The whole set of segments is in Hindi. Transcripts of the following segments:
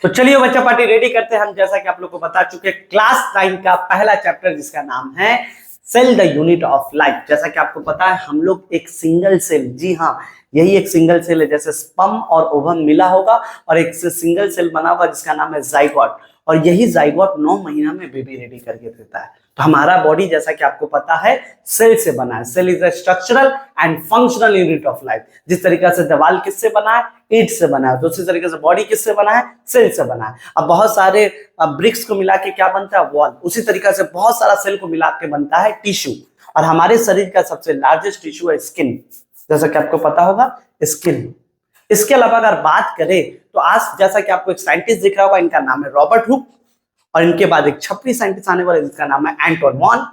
तो चलिए बच्चा पार्टी रेडी करते हैं हम। जैसा कि आप लोग को बता चुके क्लास 9 का पहला चैप्टर जिसका नाम है cell the unit of life. जैसा कि आपको पता है हम लोग एक सिंगल सेल, जी हाँ यही एक सिंगल सेल है, जैसे स्पर्म और ओवम मिला होगा और एक से सिंगल सेल बना होगा जिसका नाम है जाइगोट, और यही जाइगोट 9 महीना में बेबी रेडी करके देता है। तो हमारा बॉडी जैसा कि आपको पता है सेल से बना है। Cell is a structural and functional unit of life. जिस तरीके से दीवार किससे बना है, ईंट से बना है, तो उसी तरीके से बॉडी किससे बना है, सेल से बना है। अब बहुत सारे ब्रिक्स को मिला के क्या बनता है, वॉल। उसी तरीके से बहुत सारा सेल को मिला के बनता है टिश्यू, और हमारे शरीर का सबसे लार्जेस्ट टिश्यू है स्किन, जैसा कि आपको पता होगा स्किन। इसके अलावा अगर बात करें तो आज जैसा कि आपको एक साइंटिस्ट दिख रहा होगा, इनका नाम है रॉबर्ट हुक, और इनके बाद एक छपरी साइंटिस्ट आने वाले जिसका नाम है एंटोन वॉन।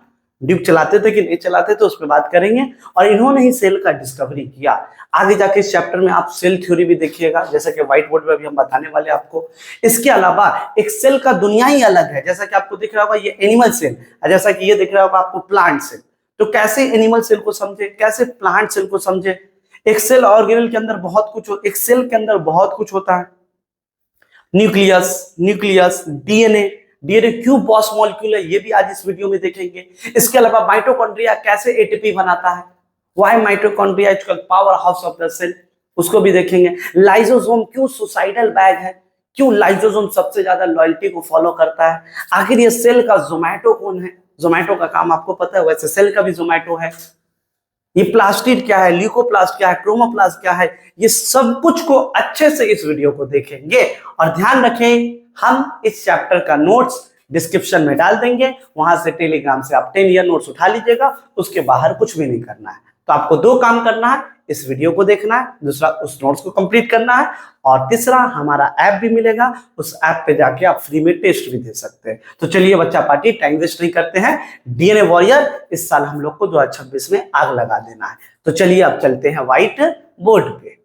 ड्यूब चलाते थे कि नहीं चलाते थे उस पर बात करेंगे, और इन्होंने ही सेल का डिस्कवरी किया। आगे जाके इस चैप्टर में आप सेल थ्योरी भी देखिएगा, जैसा कि व्हाइट बोर्ड पे भी हम बताने वाले आपको। इसके अलावा एक सेल का दुनिया ही अलग है, जैसा कि आपको दिख रहा होगा ये एनिमल सेल, जैसा कि ये दिख रहा होगा आपको प्लांट सेल। तो कैसे एनिमल सेल को समझे, कैसे प्लांट सेल को समझे। एक सेल ऑर्गेनेल के अंदर बहुत कुछ एक सेल के अंदर बहुत कुछ होता है। न्यूक्लियस, डीएनए क्यों बॉस मॉलिक्यूल है, ये भी आज इस वीडियो में देखेंगे। इसके अलावा माइटोकॉन्ड्रिया कैसे एटीपी बनाता है, why mitochondria is called power house of the cell, उसको भी देखेंगे। लाइसोसोम क्यों सुसाइडल बैग है, क्यों लाइसोसोम सबसे ज्यादा लॉयल्टी को फॉलो करता है। आखिर ये सेल का जोमैटो कौन है, जोमैटो का काम आपको पता है, वैसे सेल का भी जोमैटो है। ये प्लास्टिड क्या है, ल्यूकोप्लास्ट क्या है, क्रोमोप्लास्ट क्या है, ये सब कुछ को अच्छे से इस वीडियो को देखेंगे। और ध्यान रखें हम इस चैप्टर का नोट्स डिस्क्रिप्शन में डाल देंगे, वहां से टेलीग्राम से आप 10 ईयर नोट्स उठा लीजिएगा, उसके बाहर कुछ भी नहीं करना है। तो आपको 2 काम करना है, इस वीडियो को देखना है, दूसरा उस नोट्स को कंप्लीट करना है, और तीसरा हमारा ऐप भी मिलेगा, उस ऐप पे जाके आप फ्री में टेस्ट भी दे सकते हैं। तो चलिए बच्चा पार्टी टाइम वेस्ट नहीं करते हैं, डीएनए वॉरियर इस साल हम लोग को 2026 में आग लगा देना है। तो चलिए अब चलते हैं व्हाइट बोर्ड पे।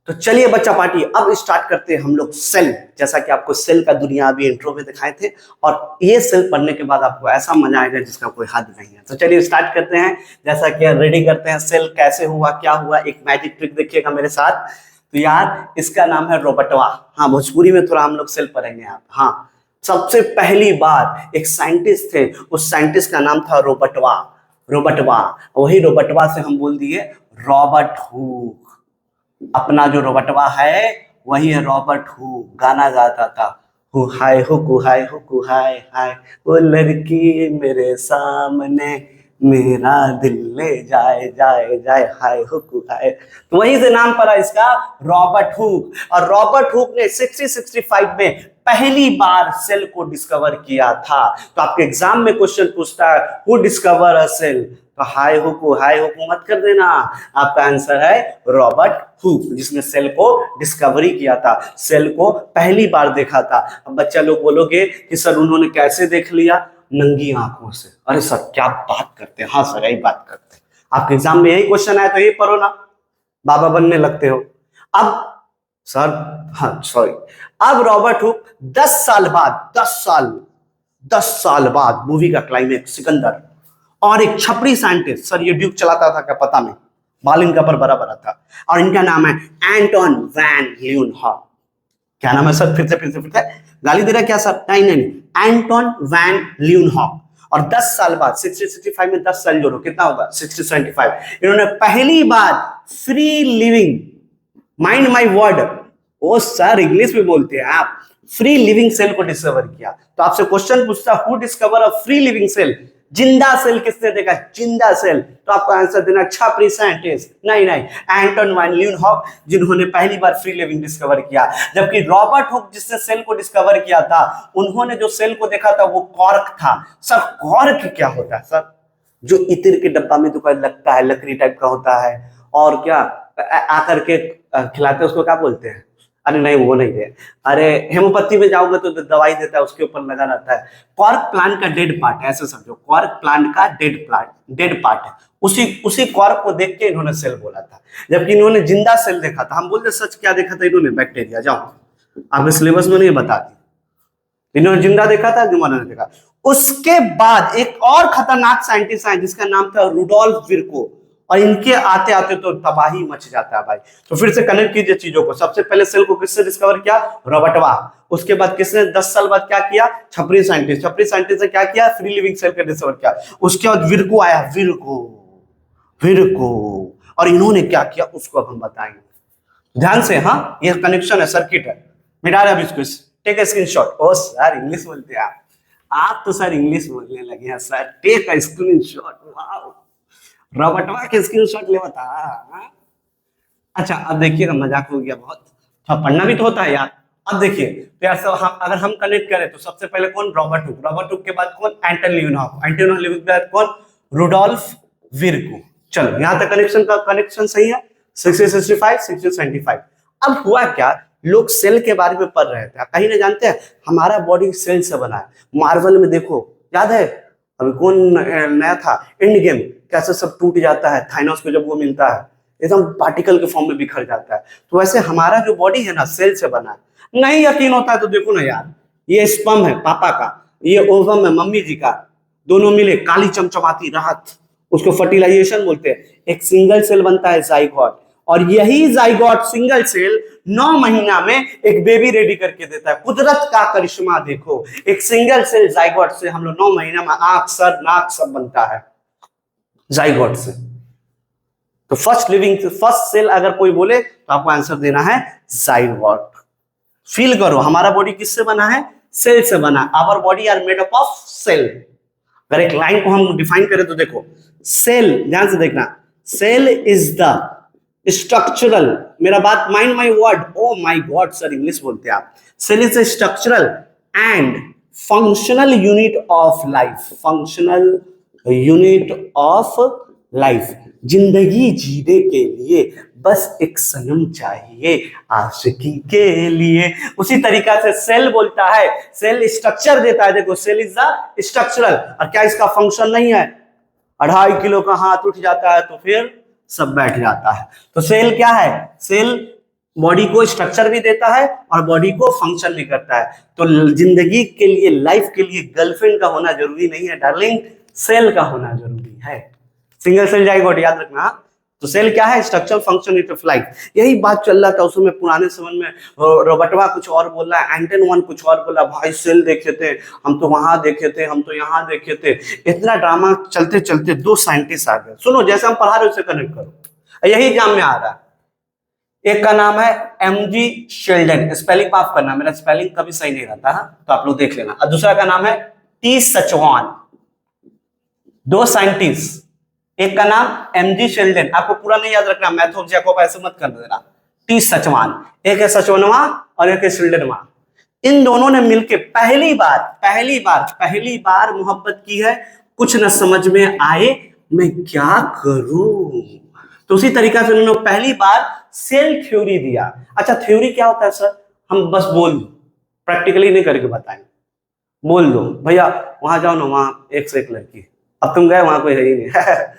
तो चलिए बच्चा पार्टी अब स्टार्ट करते हैं हम लोग सेल। जैसा कि आपको सेल का दुनिया अभी इंट्रो में दिखाए थे, और ये सेल पढ़ने के बाद आपको ऐसा मजा आएगा जिसका कोई हद नहीं है। तो चलिए स्टार्ट करते हैं, जैसा कि रेडी करते हैं सेल कैसे हुआ क्या हुआ। एक मैजिक ट्रिक देखिएगा मेरे साथ। तो यार इसका नाम है रोबटवा। हाँ भोजपुरी में थोड़ा हम लोग सेल पढ़ेंगे आप। हाँ सबसे पहली बार एक साइंटिस्ट थे, उस साइंटिस्ट का नाम था रोबटवा। वही रोबटवा से हम बोल दिए रॉबर्ट हुक। अपना जो रोबटवा है वही है रॉबर्ट हुक, गाना गाता था हु हाय हुकू हाय हाय, वो लड़की मेरे सामने मेरा दिल ले जाए हाय हुकू हाय। तो वहीं से नाम पड़ा इसका रॉबर्ट हुक। और रॉबर्ट हुक ने 65 में पहली बार सेल को डिस्कवर किया था। तो आपके एग्जाम में क्वेश्चन पूछता है हु डिस्कवर अ सेल, तो हाय हुकू मत कर देना, आपका आंसर है रॉबर्ट हुक, जिसने सेल को डिस्कवरी किया था, सेल को पहली बार देखा था। अब बच्चा लोग बोलोगे कि सर उन्होंने कैसे देख लिया, नंगी आंखों से। अरे सर क्या बात करते हैं, हाँ सर यही बात करते हैं। आपके एग्जाम में यही क्वेश्चन आया तो यही पढ़ो ना, बाबा बनने लगते हो। अब सर हाँ सॉरी, अब रॉबर्ट हुक 10 साल बाद मूवी का क्लाइमेक्स सिकंदर, और एक छपरी साइंटिस्ट, सर ये ड्यूक चलाता था क्या पता नहीं, बाल इनका पर बड़ा बड़ा था, और इनका नाम है एंटोन वैन ल्यूनहॉक। क्या नाम है सर, फिर से गाली दे रहा क्या सर, नहीं, एंटोन वैन ल्यूनहॉक। और 10 साल बाद 65 में 10 साल जोड़ो कितना होगा 75, इन्होंने पहली बार free living, mind my word, oh sir English में बोलते हैं आप, फ्री लिविंग सेल को डिस्कवर किया। तो आपसे क्वेश्चन पूछता हु discover a free living cell, जिंदा सेल किसने देखा, जिंदा सेल, तो आपको आंसर देना छपरी साइंटिस्ट, नहीं एंटोन वैन ल्यूनहॉक, जिन्होंने पहली बार फ्री लिविंग डिस्कवर किया। जबकि रॉबर्ट हुक जिसने सेल को डिस्कवर किया था, उन्होंने जो सेल को देखा था वो कॉर्क था। सर कॉर्क क्या होता है सर, जो इत्र के डब्बा में दुकान लगता है, लकड़ी टाइप का होता है, और क्या आकर के खिलाते उसको क्या बोलते हैं, अरे नहीं वो नहीं है, अरे हेमोपैथी में जाओगे तो दवाई देता है उसके ऊपर लगा रहता है। कॉर्क प्लांट का डेड पार्ट है, ऐसे समझो, कॉर्क प्लांट का डेड पार्ट है, उसी कॉर्क को देख के इन्होंने सेल बोला था। जबकि इन्होंने जिंदा सेल देखा था। हम बोलते सच क्या देखा था इन्होंने, बैक्टीरिया। जाओ आपने सिलेबस में नहीं बता दी, इन्होंने जिंदा देखा था, जिंदा ने देखा। उसके बाद एक और खतरनाक साइंटिस्ट आए जिसका नाम था रुडोल्फ विर्को, और इनके आते आते तो तबाही मच जाता है भाई। तो फिर से कनेक्ट कीजिए चीजों को। सबसे पहले सेल को किससे डिस्कवर किया? रॉबर्टवा। उसके बाद किसने 10 साल बाद क्या किया? छपरी साइंटिस्ट ने क्या किया? फ्री लिविंग सेल का डिस्कवर किया। उसके बाद विर्को आया, विर्को और इन्होंने क्या किया उसको अब हम बताएंगे ध्यान से। हाँ, ये कनेक्शन है, सर्किट है। मिटा रहे अब इसको, take a screenshot. Oh sir English बोलते हैं आप तो सर इंग्लिश बोलने लगे हैं sir. Take a screenshot. Wow, रॉबर्टवा के स्क्रीनशॉट ले बता। अच्छा अब देखिएगा, मजाक हो गया बहुत, हाँ पढ़ना भी तो होता है यार। अब देखिए तो यार सब अगर हम कनेक्ट करें तो सबसे पहले कौन? रॉबर्ट हुक के बाद कौन? एंटन लीवेनहॉफ के बाद कौन? रुडोल्फ विर्को। चलो यहां तक कनेक्शन सही है। 1665 1675। अब हुआ क्या, लोग सेल के बारे में पढ़ रहे थे। कहीं ना जानते हैं हमारा बॉडी सेल से बना है। मार्वल में देखो, याद है अभी कौन नया था, एंड गेम, कैसे सब टूट जाता है, थाइनोस को जब वो मिलता है एकदम पार्टिकल के फॉर्म में बिखर जाता है। तो वैसे हमारा जो बॉडी है ना सेल से बना है। नहीं यकीन होता है तो देखो ना यार, ये स्पर्म है पापा का, ये ओवम है मम्मी जी का, दोनों मिले काली चमचमाती राहत, उसको फर्टिलाइजेशन बोलते हैं। एक सिंगल सेल बनता है जाइगोट, और यही जाइगोट सिंगल सेल 9 महीना में एक बेबी रेडी करके देता है। कुदरत का करिश्मा देखो, एक सिंगल सेल जाइगोट से हम लोग 9 महीना में आंख सर नाक सब बनता है जाइगोट से। तो फर्स्ट सेल अगर कोई बोले तो आपको आंसर देना है जाइगोट। फील करो हमारा बॉडी किससे बना है? सेल से बना। Our body are made up of cell. अगर एक लाइन को हम डिफाइन करें तो देखो, सेल, ध्यान से देखना, सेल इज द स्ट्रक्चरल, मेरा बात mind my word, oh my god sir English बोलते हैं आप। Cell is the structural and functional unit of life. Functional unit of life, जिंदगी जीने के लिए बस एक सनम चाहिए आशिकी के लिए। उसी तरीका से सेल बोलता है, सेल स्ट्रक्चर देता है। देखो सेल इज द स्ट्रक्चरल, और क्या इसका फंक्शन नहीं है? 2.5 किलो का हाथ उठ जाता है तो फिर सब बैठ जाता है। तो सेल क्या है? सेल बॉडी को स्ट्रक्चर भी देता है और बॉडी को फंक्शन भी करता है। तो जिंदगी के लिए, लाइफ के लिए गर्लफ्रेंड का होना जरूरी नहीं है डार्लिंग, सेल का होना जरूरी है। सिंगल सेल जाइगोट याद रखना। तो सेल क्या है? Structural function unit of life. यही बात चल रहा था उसमें पुराने समय में। रॉबर्टवा कुछ और बोल रहा है, एंटन वन कुछ और बोला, भाई सेल देखे थे हम तो वहां देखे थे, हम तो यहाँ देखे थे। इतना ड्रामा चलते चलते 2 साइंटिस्ट आ गए। सुनो जैसे हम पढ़ा रहे उसे कनेक्ट करो, यही एग्जाम में आ रहा है। एक का नाम है एमजी शेल्डन, स्पेलिंग माफ करना मेरा स्पेलिंग कभी सही नहीं रहता है तो आप लोग देख लेना। और दूसरा का नाम है टी सचवान। 2 साइंटिस्ट, एक का नाम एमजी शेल्डन, आपको पूरा नहीं याद रखना, मैथ्स जैकोब ऐसे मत कर देना। टी सचवान, एक है सचवनवा और एक है शेल्डनवा। इन दोनों ने मिलकर पहली बार मोहब्बत की है। कुछ न समझ में आए मैं क्या करूं, तो उसी तरीका से उन्होंने पहली बार सेल थ्योरी दिया। अच्छा थ्योरी क्या होता है सर? हम बस बोल दो, प्रैक्टिकली नहीं करके बताएंगे। बोल दो भैया वहां जाओ ना, वहां एक से एक लड़की, अब तुम गए वहां कोई है ही नहीं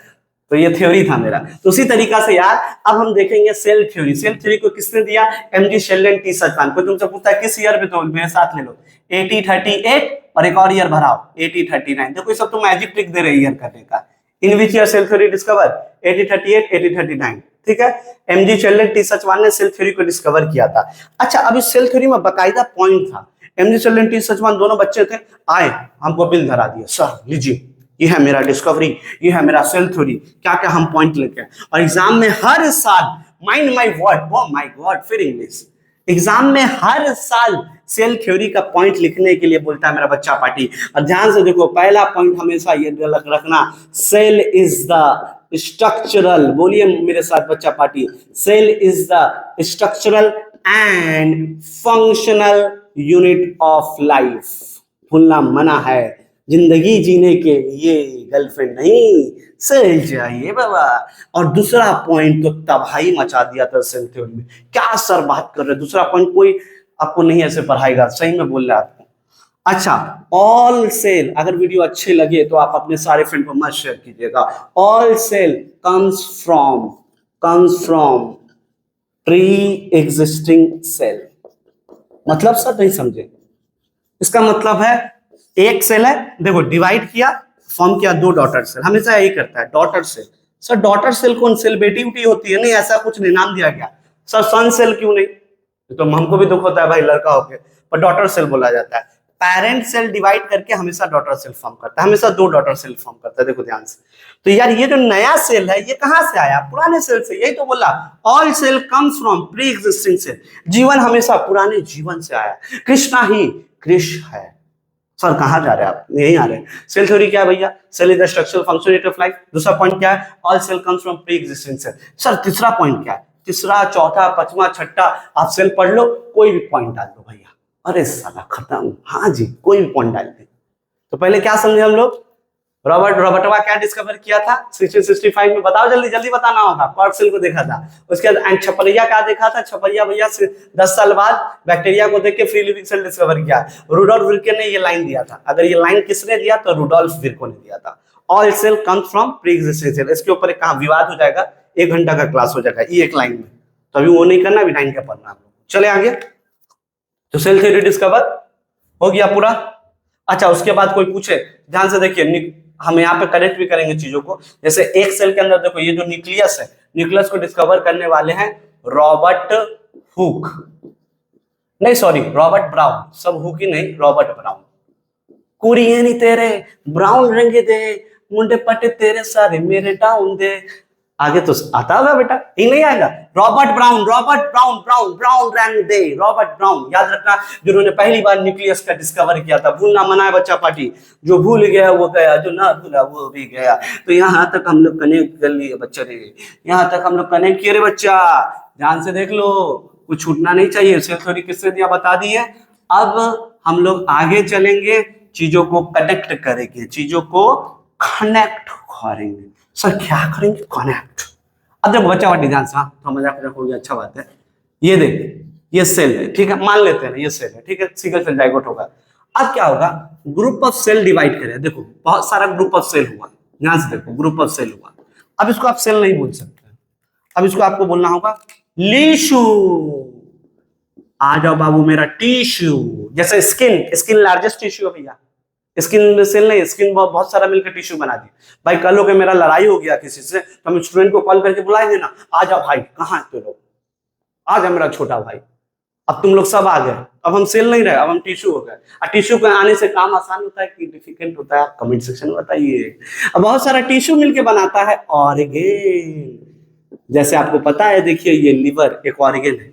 तो ये थ्योरी था मेरा। तो उसी तरीका से यार अब हम देखेंगे सेल थ्योरी। सेल थ्योरी को किसने दिया? MG Schleiden, T Schwann. कोई तुमसे पूछता है किस ईयर में, तो मेरे साथ ले लो 1838 और एक और ईयर भराओ 1839। देखो ये सब तो मैजिक ट्रिक दे रहे ईयर करने का। In which year cell theory discover? 1838 1839, ठीक है। एमजी शेल्डन, टी सचवान ने सेल थ्योरी को डिस्कवर किया था। अच्छा अब इस सेल थ्योरी में बकायदा पॉइंट था। एमजी शेल्डन, टी सचवान दोनों बच्चे थे, आए हमको बिल धरा दिया, सर लीजिए ये है मेरा डिस्कवरी, ये है मेरा सेल थ्योरी, क्या क्या हम पॉइंट लेके। और एग्जाम में हर साल, mind my word, oh my God फिर इंग्लिश, एग्जाम में हर साल सेल थ्योरी का पॉइंट लिखने के लिए बोलता है मेरा बच्चा पार्टी। और ध्यान से देखो पहला पॉइंट हमेशा ये रखना, सेल इज द स्ट्रक्चरल, बोलिए मेरे साथ बच्चा party, cell is the structural and functional unit of life. भूलना मना है, जिंदगी जीने के लिए गर्लफ्रेंड नहीं सेल चाहिए बाबा। और दूसरा पॉइंट तो तबाही मचा दिया था सेल थ्योरी में। क्या सर बात कर रहे हैं, दूसरा पॉइंट कोई आपको नहीं ऐसे पढ़ाएगा, सही में बोल रहा है आपको। अच्छा ऑल सेल, अगर वीडियो अच्छे लगे तो आप अपने सारे फ्रेंड को मत शेयर कीजिएगा। All cell comes from pre existing cell. मतलब सर नहीं समझे, इसका मतलब है एक सेल है, देखो डिवाइड किया, फॉर्म किया 2 डॉटर सेल, हमेशा यही करता है, daughter cell sir daughter cell कौन, सेल बेटी उटी होती है? नहीं, ऐसा कुछ नहीं, नाम दिया गया। सर सन सेल क्यों नहीं? तो हमको भी दुख होता है भाई लड़का होके, पर डॉटर सेल बोला जाता है। पेरेंट सेल डिवाइड करके हमेशा डॉटर सेल फॉर्म करता है, हमेशा 2 डॉटर सेल फॉर्म करता है, देखो ध्यान से। तो यार ये जो नया सेल है ये कहां से आया? पुराने सेल से। यही तो बोला, all cell comes from pre existing cell. जीवन हमेशा पुराने जीवन से आया। कृष्णा ही कृष्ण है। सर कहां जा रहे हैं आप? यहीं आ रहे हैं। सेल थ्योरी क्या है भैया? Cell is the structural function of life. दूसरा पॉइंट क्या है? All cell comes from pre existing cell. Sir तीसरा पॉइंट क्या है? तीसरा, चौथा, पांचवा, छठा आप सेल पढ़ लो, कोई भी पॉइंट डाल दो भैया। अरे साला खत्म। हाँ जी, कोई भी पॉइंट डाल दे। तो पहले क्या समझे हम लोग? रॉबर्टवा क्या डिस्कवर किया था 1665 में? बताओ जल्दी जल्दी, बताना होगा। कॉर्क सेल को देखा था। उसके बाद छपरिया क्या देखा था? छपरिया भैया 10 साल बाद बैक्टीरिया को देख के फ्री लिविंग सेल डिस्कवर किया। रुडोल्फ विर्के ने ये लाइन दिया था। अगर ये लाइन किसने दिया तो रुडोल्फ विर्को ने दिया था। All cell comes from pre existing cell. इसके ऊपर एक कहां विवाद हो जाएगा, 1 घंटा का क्लास हो जाएगा ये एक लाइन में, तो अभी वो नहीं करना, अभी लाइन का पढ़ना आप लोग। चले आगे। तो सेल थ्योरी डिस्कवर हो गया पूरा। अच्छा, उसके बाद कोई पूछे, ध्यान से देखिए, हम यहाँ पे करेक्ट भी करेंगे चीजों को। जैसे एक सेल के अंदर देखो, ये जो न्यूक्लियस है, न्यूक्लियस को डिस्कवर करने वाले हैं रॉबर्ट हुक, नहीं सॉरी रॉबर्ट ब्राउन, सब हुक ही नहीं, रॉबर्ट ब्राउन। कुरिये नहीं तेरे ब्राउन रंग दे, मुंडे पटे तेरे सारे मेरे डाउन दे। आगे तो आता होगा बेटा, ये नहीं आएगा? Robert brown, Robert brown, brown brown रंग दे, रॉबर्ट ब्राउन। याद रखना, जिन्होंने पहली बार न्यूक्लियस का डिस्कवर किया था। भूलना मना है बच्चा पार्टी, जो भूल गया वो गया, जो ना भूला वो भी गया। तो यहाँ तक हम लोग कनेक्ट कर लिए बच्चे रे, यहाँ तक हम लोग कनेक्ट किए रे बच्चा। ध्यान से देख लो, कुछ छूटना नहीं चाहिए। सेल थ्योरी किसने दिया बता दी है। अब हम लोग आगे चलेंगे, चीजों को कनेक्ट करेंगे, चीजों को कनेक्ट करेंगे। सर क्या करेंगे? कनेक्ट। अब देखो बच्चा वाटी ध्यान से, तो मजाक हो गया, अच्छा बात है। ये देख, ये सेल है, ठीक है, मान लेते हैं ये सेल है, ठीक है, सिंगल सेल जाइगोट होगा। अब क्या होगा? ग्रुप ऑफ सेल डिवाइड करें, देखो बहुत सारा ग्रुप ऑफ सेल हुआ, ध्यान से देखो, ग्रुप ऑफ सेल हुआ। अब इसको आप सेल नहीं बोल सकते, अब इसको आपको बोलना होगा लीशू। आ जाओ बाबू मेरा टिश्यू। जैसे स्किन, स्किन लार्जेस्ट टिश्यू है भैया, स्किन सेल नहीं, स्किन बहुत सारा मिलकर टिश्यू बना दी। भाई कल हो के मेरा लड़ाई हो गया किसी से, तो हम स्टूडेंट को कॉल करके बुलाएंगे ना, आ जाओ भाई, कहाँ है तुम लोग, आ जाओ मेरा छोटा भाई। अब तुम लोग सब आ गए, अब हम सेल नहीं रहे, अब हम टिश्यू हो गए। और टिश्यू पे आने से काम आसान होता है कि डिफिकल्ट होता है, आप कमेंट सेक्शन में बताइए। अब बहुत सारा टिश्यू मिलके बनाता है ऑर्गेन। जैसे आपको पता है, देखिए ये लिवर एक ऑर्गेन है,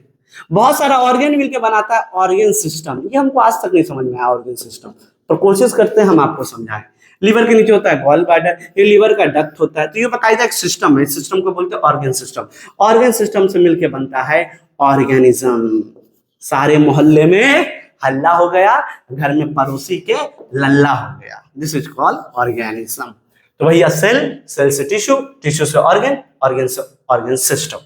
बहुत सारा ऑर्गेन मिलके बनाता है ऑर्गेन सिस्टम। ये हमको आज तक नहीं समझ में आया ऑर्गेन सिस्टम, तो कोशिश करते हैं हम आपको समझाएं। लिवर के नीचे होता है गॉल ब्लैडर, ये लिवर का डक्ट होता है। तो ये बकायदा एक सिस्टम है, इस सिस्टम को बोलते हैं ऑर्गेन सिस्टम। ऑर्गेन सिस्टम से मिलके बनता है ऑर्गेनिज्म। सारे मोहल्ले में हल्ला हो गया, घर में पड़ोसी के लल्ला हो गया, दिस इज कॉल्ड ऑर्गेनिज्म। तो भैया सेल, सेल से टिश्यू, टिश्यू से ऑर्गेन, ऑर्गेन से ऑर्गेन सिस्टम,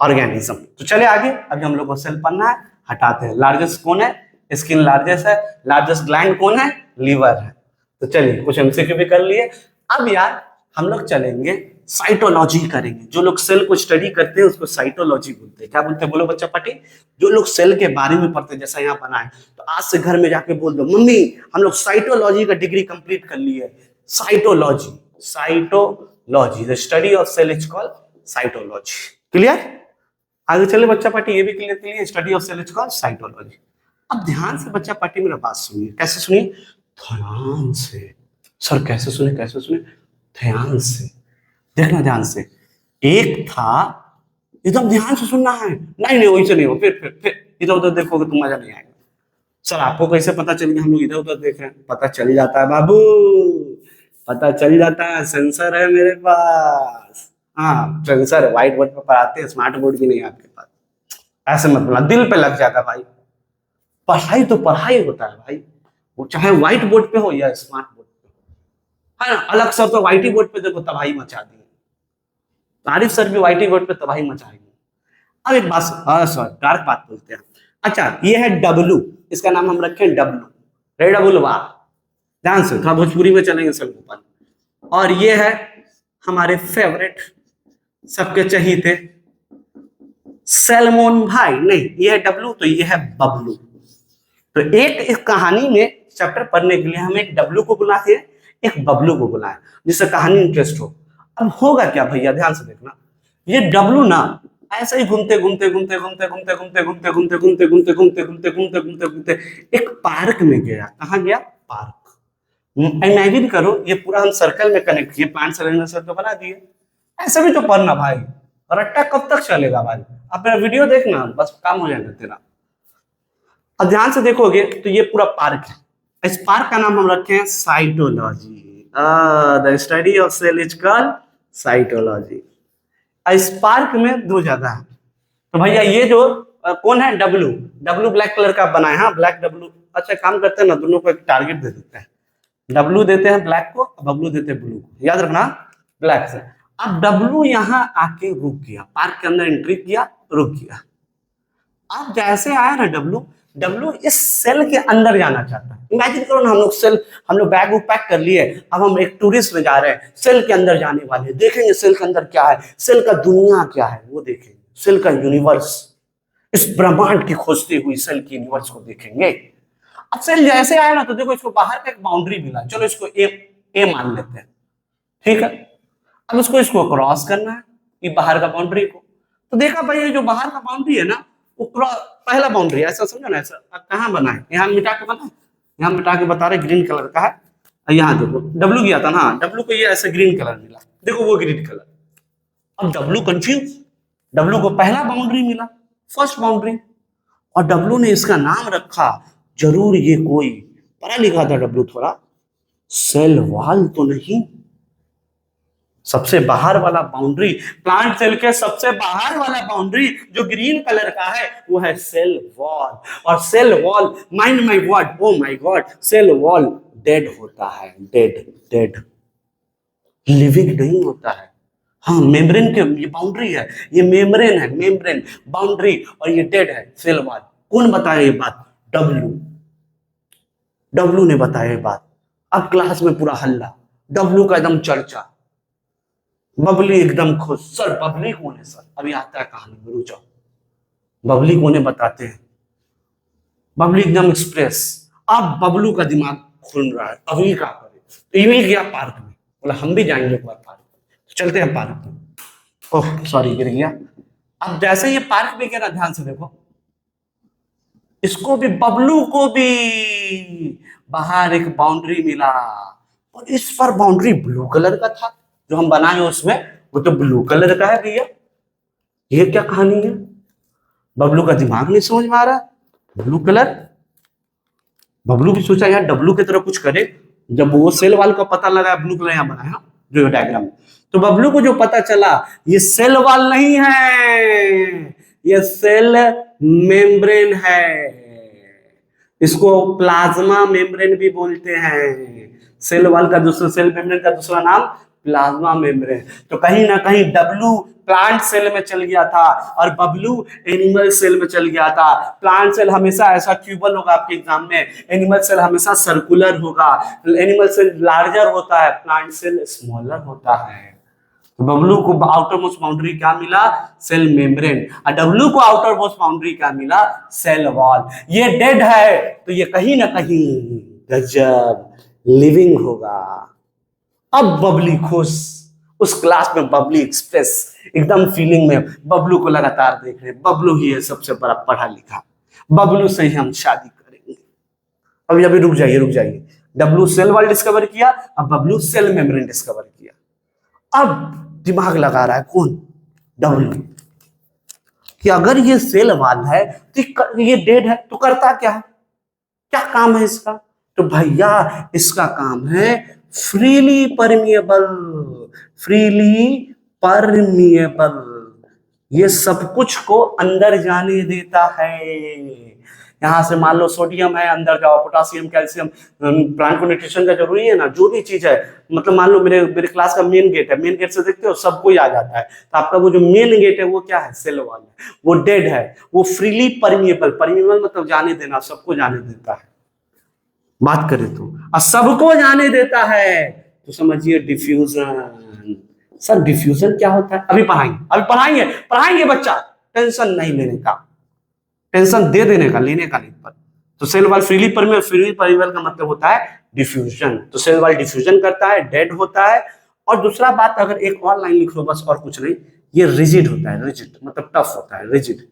ऑर्गेनिज्म। तो चले आगे, अभी हम लोग को सेल पढ़ना है, हटाते हैं। लार्जेस्ट कौन है? स्किन लार्जेस्ट है। लार्जेस्ट ग्लैंड कौन है? लीवर है। तो चलिए कुछ एमसीक्यू भी कर लिए। अब यार हम लोग चलेंगे साइटोलॉजी करेंगे। जो लोग सेल को स्टडी करते हैं उसको साइटोलॉजी बोलते हैं। क्या बोलते हैं बोलो बच्चा पाटी? जो लोग सेल के बारे में पढ़ते हैं, जैसा यहाँ बना है, तो आज से घर में जाके बोल दो, मम्मी हम लोग साइटोलॉजी का डिग्री कंप्लीट कर ली है। Cytology, cytology, the study of cell is called cytology. Clear? आगे चले बच्चा पार्टी, ये भी क्लियर के लिए study of cell is called cytology. अब ध्यान से बच्चा पार्टी मेरा बात सुनिए। कैसे सुनिए? ध्यान से। सर कैसे सुने, कैसे सुने? ध्यान से देखना, ध्यान से। एक था, एकदम ध्यान से सुनना है। नहीं नहीं वैसे नहीं हो, फिर इधर उधर देखोगे तो मजा नहीं आएगा। सर आपको कैसे पता चल गया हम लोग इधर उधर देख रहे हैं? पता चल ही जाता है बाबू, पता चल जाता है, सेंसर है मेरे पास। हाँ सेंसर, व्हाइट बोर्ड पे पढ़ाते हैं, स्मार्ट बोर्ड भी नहीं है आपके पास। ऐसे मत बोला, दिल पे लग जाता भाई। पढ़ाई तो पढ़ाई होता है भाई, वो चाहे व्हाइट बोर्ड पे हो या स्मार्ट बोर्ड पे, है ना। अलग सर तो व्हाइट बोर्ड पे देखो तबाही मचा दी, तारिफ सर भी व्हाइट बोर्ड पे तबाही मचाएंगे। अब एक बात, हाँ सर डार्क बात बोलते हैं। अच्छा ये है डब्लू, इसका नाम हम रखें डब्लू, रे डब्लू वाह। ध्यान से, थोड़ा भोजपुरी में चलेंगे सर ऊपर। और ये है हमारे फेवरेट, सबके चहीते सैलमोन भाई। नहीं ये है डब्लू, तो ये है बबलू। तो एक इस कहानी में चैप्टर पढ़ने के लिए हम एक डब्लू को बुलाए, एक बबलू को बुलाए, जिससे कहानी इंटरेस्ट हो। अब होगा क्या भैया, ध्यान से देखना, ये डब्लू ना ऐसे ही घूमते घूमते घूमते घूमते घूमते घूमते घूमते घूमते घूमते घूमते घूमते घूमते घूमते घूमते घूमते एक पार्क में गया। कहाँ गया? पार्क। इमेजिन करो ये पूरा हम सर्कल में कनेक्ट किए, 5 सिलेंडर सर्कल बना दिए। ऐसे भी तो पढ़ना भाई, रट्टा कब तक चलेगा भाई? आप मेरा वीडियो देखना, बस काम हो जाएगा तेरा। अब ध्यान से देखोगे तो ये पूरा पार्क है। इस पार्क का नाम हम रखे हैं cytology. The study of cell is called cytology. इस पार्क में 2 जगह है। तो भैया ये जो कौन है? डब्लू। डब्लू ब्लैक कलर का बना है, हाँ ब्लैक डब्लू। अच्छा काम करते हैं ना, दोनों को एक टारगेट दे देते हैं। डब्लू देते हैं ब्लैक को, बबलू देते हैं ब्लू को, याद रखना ब्लैक से। अब डब्लू यहाँ आके रुक गया, पार्क के अंदर एंट्री किया, रुक गया। अब जैसे आया ना डब्लू, डब्लू इस सेल के अंदर जाना चाहता है। इमेजिन करो ना, हम लोग बैग पैक कर लिए, अब हम एक टूरिस्ट में जा रहे हैं, सेल के अंदर जाने वाले, देखेंगे सेल के अंदर क्या है, सेल का दुनिया क्या है वो देखेंगे, सेल का यूनिवर्स, इस ब्रह्मांड की खोजती हुई सेल की यूनिवर्स को देखेंगे। अब सेल जैसे आया ना तो देखो इसको बाहर का एक बाउंड्री मिला, चलो इसको ए मान लेते हैं, ठीक है। अब इसको क्रॉस करना है, ये बाहर का बाउंड्री को। तो देखा भाई ये जो बाहर का बाउंड्री है ना, वो पहला बाउंड्री, ऐसा समझो ना, ऐसा कहाँ बना है, यहाँ मिटा के बना है, यहाँ मिटा के बता रहे ग्रीन कलर का है। यहाँ देखो डब्लू गया था ना, डब्लू को ये ऐसे ग्रीन कलर मिला, देखो वो ग्रीन कलर। अब डब्लू कंफ्यूज, डब्लू को पहला बाउंड्री मिला, फर्स्ट बाउंड्री, और डब्लू ने इसका नाम रखा, जरूर ये कोई पढ़ा लिखा था डब्लू थोड़ा, सेल वॉल तो नहीं। सबसे बाहर वाला बाउंड्री, प्लांट सेल के सबसे बाहर वाला बाउंड्री जो ग्रीन कलर का है वो है सेल वॉल। और cell wall, mind my word, oh my god, cell wall dead होता है, डेड डेड, लिविंग नहीं होता है। हाँ मेम्ब्रेन के ये बाउंड्री है, ये मेम्ब्रेन है, मेम्ब्रेन बाउंड्री, और ये डेड है सेल वॉल। कौन बताया ये बात? डब्लू। डब्लू ने बताया ये बात। अब क्लास में पूरा हल्ला, डब्लू का एकदम चर्चा, बबली एकदम खुश। सर बबली कौन है सर? अभी आता है कहानी में, रुक जाओ, बबली कौन है बताते हैं। बबली एकदम एक्सप्रेस। अब बबलू का दिमाग खुल रहा है, अभी क्या करे, तो ये गया पार्क में, बोला हम भी जाएंगे एक बार पार्क में, तो चलते हैं पार्क में। ओह सॉरी गिर गया। अब जैसे ये पार्क में गया ना, ध्यान से देखो, इसको भी, बबलू को भी बाहर एक बाउंड्री मिला, और इस पर बाउंड्री ब्लू कलर का था, जो हम बनाए उसमें वो तो ब्लू कलर का है भैया। ये क्या कहानी है? बबलू का दिमाग नहीं समझ में आ रहा, ब्लू कलर। बबलू भी सोचा यार डब्लू की तरह कुछ करे, जब वो सेल वाल का पता लगा ब्लू कलर यहाँ बनाया जो डायग्राम, तो बबलू को जो पता चला ये सेल वाल नहीं है, ये सेल मेम्ब्रेन है, इसको प्लाज्मा मेम्ब्रेन भी बोलते हैं। सेल वाल का दूसरा, सेल मेम्ब्रेन का दूसरा नाम प्लाज्मा मेम्ब्रेन। तो कहीं ना कहीं डब्लू प्लांट सेल में चल गया था और बबलू एनिमल सेल में चल गया था। प्लांट सेल हमेशा ऐसा क्यूबल होगा आपके एग्जाम में, एनिमल सेल हमेशा सर्कुलर होगा, एनिमल सेल लार्जर होता है, प्लांट सेल स्मॉलर होता है। तो बबलू को आउटर मोस्ट बाउंड्री क्या मिला? Cell membrane. और डब्लू को आउटर मोस्ट बाउंड्री क्या मिला? Cell wall. ये डेड है तो ये कहीं ना कहीं गजब लिविंग होगा। अब बबली खुश, उस क्लास में बबली एक्सप्रेस एकदम फीलिंग में, बबलू को लगातार देख रहे, बबलू ही है सबसे बड़ा पढ़ा लिखा, बबलू से ही हम शादी करेंगे। अभी अभी रुक जाइए, डब्लू सेल वॉल डिस्कवर किया, अब बबलू सेल मेम्ब्रेन डिस्कवर किया। अब दिमाग लगा रहा है कौन? डब्लू, कि अगर ये सेल वॉल है तो ये डेड है, तो करता क्या है, क्या काम है इसका? तो भैया इसका काम है फ्रीली परमिएबल, फ्रीली परमिएबल, ये सब कुछ को अंदर जाने देता है। यहां से मान लो सोडियम है, अंदर जाओ, पोटासियम, कैल्शियम, प्लांट को न्यूट्रिशन का जरूरी है ना, जो भी चीज है, मतलब मान लो मेरे क्लास का मेन गेट है, मेन गेट से देखते हो सब कोई आ जाता है, तो आपका वो जो मेन गेट है वो क्या है? सेल वॉल है, वो डेड है, वो फ्रीली परमिएबल, परमिएबल मतलब जाने देना, सबको जाने देता है, बात करें तो, और सबको जाने देता है, तो समझिए डिफ्यूजन। सर डिफ्यूजन क्या होता है? अभी पढ़ाएंगे बच्चा, टेंशन नहीं लेने का, टेंशन दे देने का, लेने का नहीं। पर तो सेल वॉल फ्रीली परमिएबल का मतलब होता है डिफ्यूजन। तो सेल वॉल डिफ्यूजन करता है, डेड होता है, और दूसरा बात, अगर एक और लाइन लिख लो बस, और कुछ नहीं, ये रिजिड होता है, रिजिड मतलब टफ होता है, रिजिड,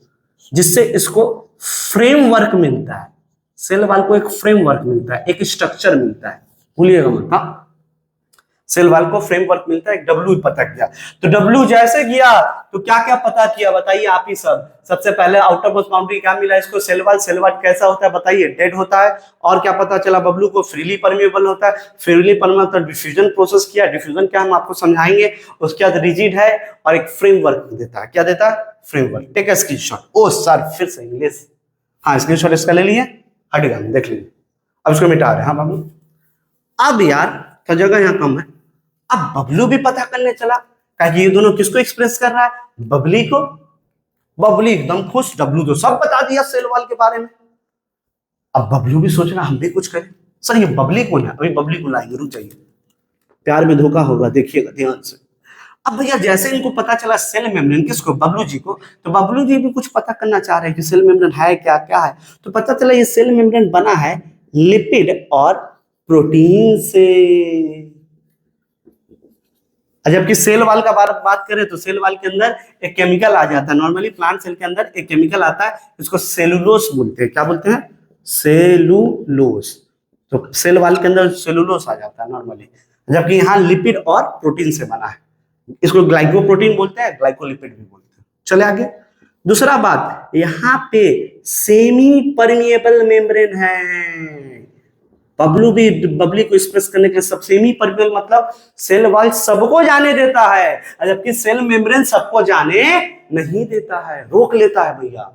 जिससे इसको फ्रेमवर्क मिलता है, सेल वाल को एक फ्रेमवर्क मिलता है, एक स्ट्रक्चर मिलता है, भूलिएगा मत। हाँ, सेल वाल को फ्रेमवर्क मिलता है, एक डब्ल्यू पता किया, तो डब्ल्यू जैसे किया तो क्या क्या पता किया बताइए आप ही सब। सबसे पहले आउटर मोस्ट बाउंड्री क्या मिला इसको, सेल वाल कैसा होता है बताइए, डेड होता है। और क्या पता चला, बब्लू को फ्रीली परमेबल होता है, फ्रीली परमेबल मतलब डिफ्यूजन प्रोसेस किया, डिफ्यूजन क्या हम आपको समझाएंगे। उसके बाद रिजिड है और एक फ्रेमवर्क देता है, क्या देता है, framework. Take a screenshot. Oh sir फिर से इंग्लिश, हाँ स्क्रीनशॉट इसका ले लिए, हटेगा देख लीजिए, अब इसको मिटा रहे हैं। हाँ बाबू, अब यार तो जगह यहाँ कम है, अब बबलू भी पता करने चला, कहा ये दोनों किसको एक्सप्रेस कर रहा है, बबली को। बबली एकदम खुश, डब्लू तो सब बता दिया सेल वाल के बारे में। अब बबलू भी सोच रहा हम भी कुछ करें। सर ये बबली कौन है, अभी बबली को लाएंगे, रुक जाइए, प्यार में धोखा होगा, देखिएगा ध्यान से। अब भैया जैसे इनको पता चला सेल मेम्ब्रेन, किसको, बबलू जी को, तो बबलू जी भी कुछ पता करना चाह रहे हैं कि सेल मेम्ब्रेन है क्या, क्या है। तो पता चला ये सेल मेम्ब्रेन बना है लिपिड और प्रोटीन से। जबकि सेल वाल का बात करें तो सेल वाल के अंदर एक केमिकल आ जाता है, नॉर्मली प्लांट सेल के अंदर एक केमिकल आता है, इसको सेलुलोस बोलते हैं। क्या बोलते हैं, सेलुलोस। तो सेल वाल के अंदर सेलुलोस आ जाता है नॉर्मली, जबकि यहाँ लिपिड और प्रोटीन से बना है, इसको ग्लाइकोप्रोटीन बोलते हैं, ग्लाइकोलिपिड भी बोलते हैं। चले आगे। दूसरा बात, यहाँ पे सेमी परमिएबल मेम्ब्रेन है, बबली को एक्सप्रेस करने के लिए सब सेमी परमेबल मतलब सेल वाल सबको जाने देता है, जबकि सेल मेम्ब्रेन सबको जाने नहीं देता है, रोक लेता है भैया।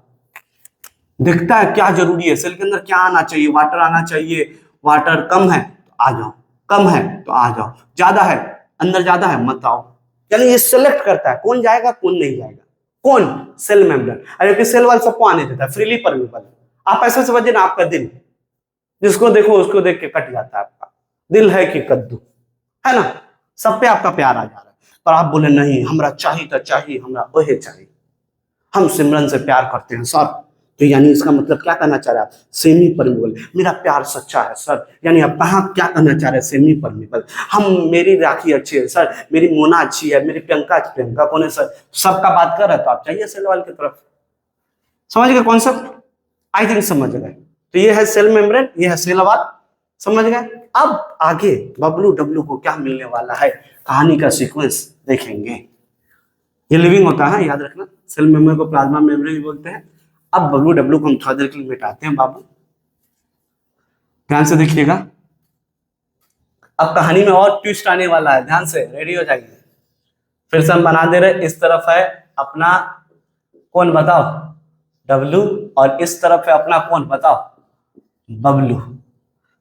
देखता है क्या जरूरी है, सेल के अंदर क्या आना चाहिए, वाटर आना चाहिए, वाटर कम है तो आ जाओ, कम है तो आ जाओ, ज्यादा है अंदर ज्यादा है मत आओ। यानी ये सिलेक्ट करता है कौन जाएगा कौन नहीं जाएगा, कौन, सेल मेम्ब्रेन। जबकि सेल वाल सबको आने देता है, फ्रीली परमेबल। आप ऐसे समझिए ना, आपका दिल, जिसको देखो उसको देख के कट जाता है आपका दिल, है कि कद्दू, है ना, सब पे आपका प्यार आ जा रहा है, पर आप बोले नहीं हमरा चाहिए तो चाहिए, हमरा ओहे चाहिए, हम सिमरन से प्यार करते हैं सर। तो यानी इसका मतलब क्या कहना चाह रहे हैं आप, सेमी परमेबल, मेरा प्यार सच्चा है सर। यानी आप कहाँ क्या कहना चाह रहे हैं, सेमी परमेबल। हम, मेरी राखी अच्छी है सर, मेरी मोना अच्छी है, मेरी प्रियंका कौन है सर, सबका बात कर रहे तो आप चाहिए सेल वाल की तरफ। समझ गए कॉन्सेप्ट, आई थिंक समझ गए। तो ये है सेल मेम्ब्रेन, ये है सेल वाल, समझ गए। अब आगे बबलू डब्लू को क्या मिलने वाला है, कहानी का सीक्वेंस देखेंगे। ये लिविंग होता है याद रखना, सेल मेम्ब्रेन को प्लाज्मा मेम्ब्रेन भी बोलते हैं। अब बबलू डब्लू को हम थोड़ा देर के लिए मिटाते हैं बाबू, ध्यान से देखिएगा। अब कहानी में और ट्विस्ट आने वाला है, ध्यान से रेडी हो जाइए। फिर से हम बना दे रहे, इस तरफ है अपना कौन बताओ, डब्लू, और इस तरफ है अपना कौन बताओ, बबलू।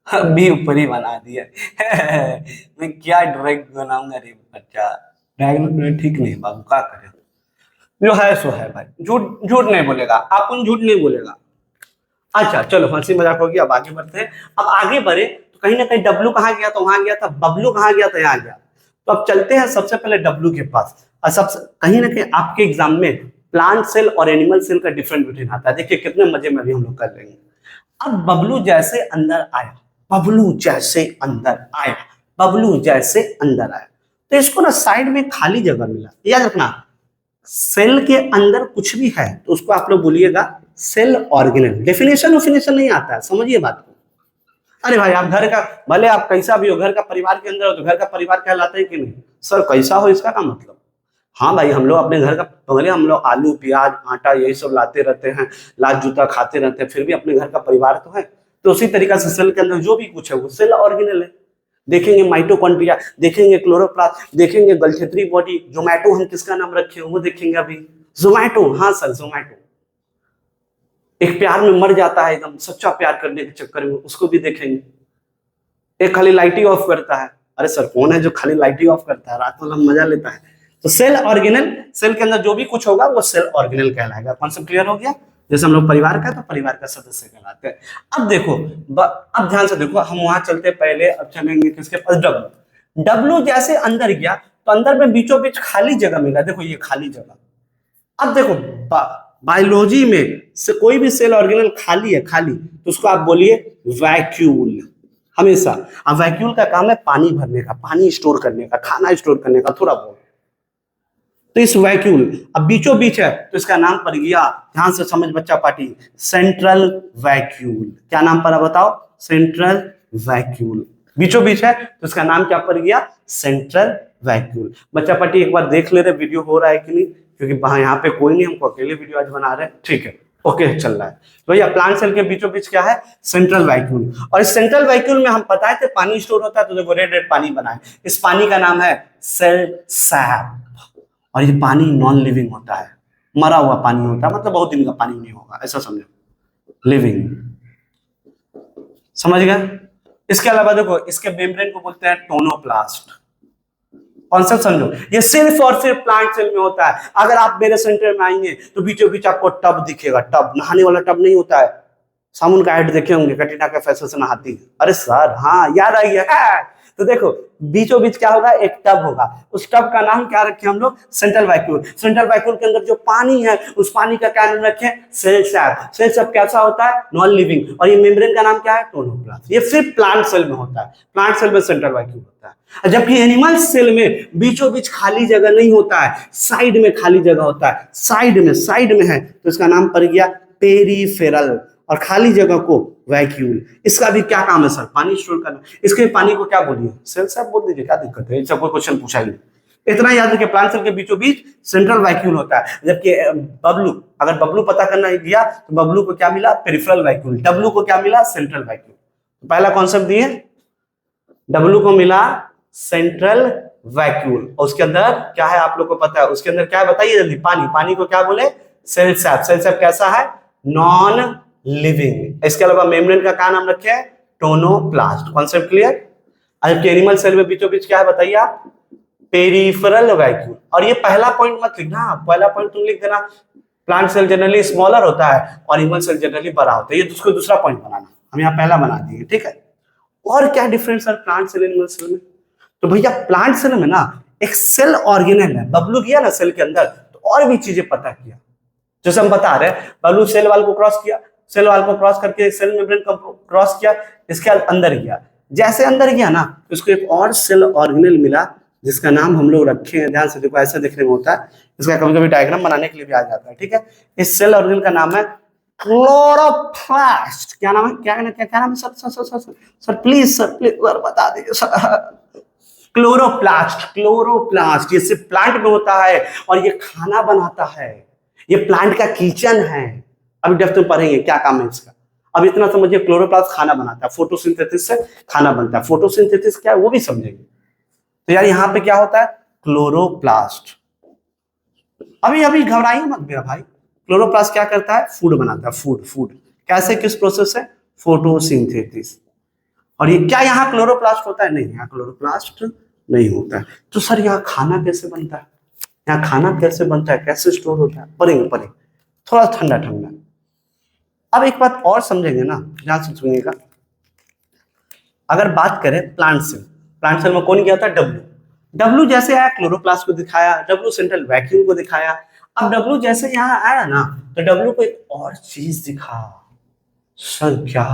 भी ऊपर ही बना दिया मैं क्या डायरेक्ट बनाऊंगा रे बच्चा, डायरेक्ट ठीक नहीं बाबू, क्या करे, जो है सो है भाई, झूठ झूठ नहीं बोलेगा, आप झूठ नहीं बोलेगा। अच्छा चलो हंसी मजाक होगी, अब आगे बढ़ते हैं। अब आगे बढ़े तो कहीं ना कहीं डब्लू कहाँ गया था, वहां गया था, बबलू कहाँ गया था, यहाँ गया। तो अब चलते हैं सबसे पहले डब्लू के पास। और सबसे कहीं ना कहीं आपके एग्जाम में प्लांट सेल और एनिमल सेल का डिफरेंट बिटवीन आता है, देखिए कितने मजे में भी हम लोग कर लेंगे। अब बबलू जैसे अंदर आया, बबलू जैसे अंदर आया, बबलू जैसे अंदर आया, तो इसको ना साइड में खाली जगह मिला। याद रखना, सेल के अंदर कुछ भी है तो उसको आप लोग बोलिएगा सेल ऑर्गेनेल। डेफिनेशन नहीं आता है, समझिए बात को। अरे भाई आप घर का, भले आप कैसा भी हो, घर का परिवार के अंदर हो तो घर का परिवार कहलाता है कि नहीं। सर कैसा हो इसका क्या मतलब, हाँ भाई हम लोग अपने घर का, भले हम लोग आलू प्याज आटा यही सब लाते रहते हैं, लात जूता खाते रहते हैं, फिर भी अपने घर का परिवार तो है। तो उसी तरीका से सेल के अंदर जो भी कुछ है वो सेल ऑर्गेनेल है। देखेंगे माइटोकॉन्ड्रिया, देखेंगे क्लोरोप्लास्ट, देखेंगे गलछेत्री बॉडी, जोमैटो हम किसका नाम रखे वो देखेंगे अभी, जोमैटो, हाँ सर जोमैटो, एक प्यार में मर जाता है एकदम सच्चा प्यार करने के चक्कर में, उसको भी देखेंगे। एक खाली लाइट ही ऑफ करता है, अरे सर कौन है जो खाली लाइट ही ऑफ करता है, रात वाला मजा लेता है। तो सेल ऑर्गेनेल, सेल के अंदर जो भी कुछ होगा वो सेल ऑर्गेनेल कहलाएगा। कॉन्सेप्ट क्लियर हो गया, जैसे हम लोग परिवार का तो परिवार का सदस्य कहलाते हैं। अब देखो अब ध्यान से देखो, हम वहां चलते पहले, अब चलेंगे किसके पास, डब्लू। डब्लू जैसे अंदर गया तो अंदर में बीचों बीच खाली जगह मिला, देखो ये खाली जगह। अब देखो बायोलॉजी में से कोई भी सेल ऑर्गेनेल खाली है, खाली, तो उसको आप बोलिए वैक्यूल। हमेशा। अब वैक्यूल का काम है पानी भरने का, पानी स्टोर करने का, खाना स्टोर करने का, थोड़ा बहुत। तो इस वैक्यूल अब बीचों बीच है तो इसका नाम पड़ गया, ध्यान से समझ बच्चा पार्टी, सेंट्रल वैक्यूल। क्या नाम पड़ा बताओ? Central vacuole. बीचों बीच है तो इसका नाम क्या पड़ गया? Central vacuole. बच्चा पार्टी एक बार देख ले रहे वीडियो हो रहा है कि नहीं, क्योंकि यहाँ पे कोई नहीं, हमको अकेले वीडियो आज बना रहे हैं, ठीक है, ओके चल रहा है। तो भैया प्लांट सेल के बीचों बीच क्या है? Central vacuole. और इस सेंट्रल वैक्यूल में हम बताए थे पानी स्टोर होता है, तो देखो रेड रेड पानी बनाए, इस पानी का नाम है सेल सैप। और ये पानी नॉन लिविंग होता है, मरा हुआ पानी होता है, मतलब बहुत दिन का पानी नहीं होगा, ऐसा समझो। लिविंग, समझ गए? इसके अलावा देखो इसके मेम्ब्रेन को बोलते हैं टोनोप्लास्ट। कॉन्सेप्ट समझो, ये सिर्फ और सिर्फ प्लांट सेल में होता है। अगर आप मेरे सेंटर में आएंगे तो बीचों बीच आपको टब दिखेगा, टब, नहाने वाला टब नहीं होता है, सामुन का ऐड देखे होंगे, कटरीना कैफ ऐसे से नहाती है। अरे सर हाँ याद आ गया। तो देखो बीचों बीच क्या होगा? एक टब होगा, उस टब का नाम क्या रखे हम लोग? Central vacuole. सेंट्रल वैक्यूल के अंदर जो पानी है उस पानी का क्या नाम रखे? Cell SAP. सेल सैप कैसा होता है? Non living. और ये मेम्ब्रेन का नाम क्या है? टोनोप्लास्ट। ये सिर्फ प्लांट सेल में होता है, प्लांट सेल में सेंट्रल वैक्यूल होता है। जबकि एनिमल सेल में बीचों बीच खाली जगह नहीं होता है, साइड में खाली जगह होता है, साइड में है, तो इसका नाम पड़ गया पेरिफेरल। और खाली जगह को वैक्यूल। इसका भी क्या काम है सर? पानी स्टोर करना। इसके पानी को क्या बोलिए? सेल सैप बोल दीजिए, क्या दिक्कत है? इससे कोई क्वेश्चन पूछा ही नहीं। इतना याद रखिए, प्लांट सेल के बीचों बीच सेंट्रल वैक्यूल होता है। जबकि बबलू, अगर बबलू पता करना गया तो बबलू को क्या मिला? Peripheral vacuole. डब्लू को क्या मिला? Central vacuole. पहला कॉन्सेप्ट दिए, डब्लू को मिला सेंट्रल वैक्यूल। और उसके अंदर क्या है आप लोग को पता है? उसके अंदर क्या है बताइए जल्दी? पानी। पानी को क्या बोले? Cell SAP. सेल सैप कैसा है? Non living. इसके अलावा मेम्ब्रेन का क्या नाम रखे? टोनोप्लास्ट। Concept clear? अब एनिमल सेल में बीचों बीच क्या है बताइए आप? Peripheral vacuole. और ये पहला पॉइंट मत लिखना, पहला पॉइंट तुम लिख देना, प्लांट सेल जनरली स्मॉलर होता है और एनिमल सेल जनरली बड़ा होता है। ये उसको दूसरा पॉइंट बनाना, हम यहाँ पहला बना दिए, ठीक है। और क्या डिफरेंस है प्लांट सेल एनिमल सेल में? तो भैया प्लांट सेल में ना एक सेल ऑर्गेनेल है। बबलू गया ना सेल के अंदर तो और भी चीजें पता किया, जैसे हम बता रहे हैं, बबलू सेल वाल को क्रॉस किया, सेल वाल को क्रॉस करके सेल मेम्ब्रेन को क्रॉस किया, इसके अंदर गया। जैसे अंदर गया ना उसको एक और सेल ऑर्गेनेल मिला जिसका नाम हम लोग रखे हैं, ध्यान से देखो, ऐसे दिखने में होता है। इसका कभी कभी डायग्राम बनाने के लिए भी आ जाता है, ठीक है। इस सेल ऑर्गेनेल का नाम है क्लोरोप्लास्ट। क्या नाम है? क्या नाम है सर? सर प्लीज बता दीजिए सर। क्लोरोप्लास्ट। क्लोरोप्लास्ट ये सिर्फ प्लांट में होता है और ये खाना बनाता है, ये प्लांट का किचन है। अभी डेप्थ में पढ़ेंगे क्या काम है इसका। अब इतना समझिए, क्लोरोप्लास्ट खाना बनाता है, फोटोसिंथेसिस से खाना बनता है। फोटोसिंथेसिस क्या है वो भी समझेंगे। तो यार यहाँ पे क्या होता है? क्लोरोप्लास्ट। अभी घबराइए मत मेरा भाई। क्लोरोप्लास्ट क्या करता है? फूड बनाता है। फूड कैसे, किस प्रोसेस से? फोटोसिंथेसिस। और ये क्या यहाँ क्लोरोप्लास्ट होता है? नहीं, यहाँ क्लोरोप्लास्ट नहीं होता है। तो सर यहाँ खाना कैसे बनता है? यहाँ खाना कैसे बनता है, कैसे स्टोर होता है? पढ़ेंगे थोड़ा ठंडा। अब एक बात और समझेंगे ना, ध्यान से सुनिएगा। अगर बात करें प्लांट सेल में कौन गया था? डब्लू जैसे आया क्लोरोप्लास्ट को दिखाया, डब्लू सेंट्रल वैक्यूल को दिखाया। अब डब्लू जैसे यहाँ आया ना तो डब्लू को एक और चीज दिखा। सर क्या?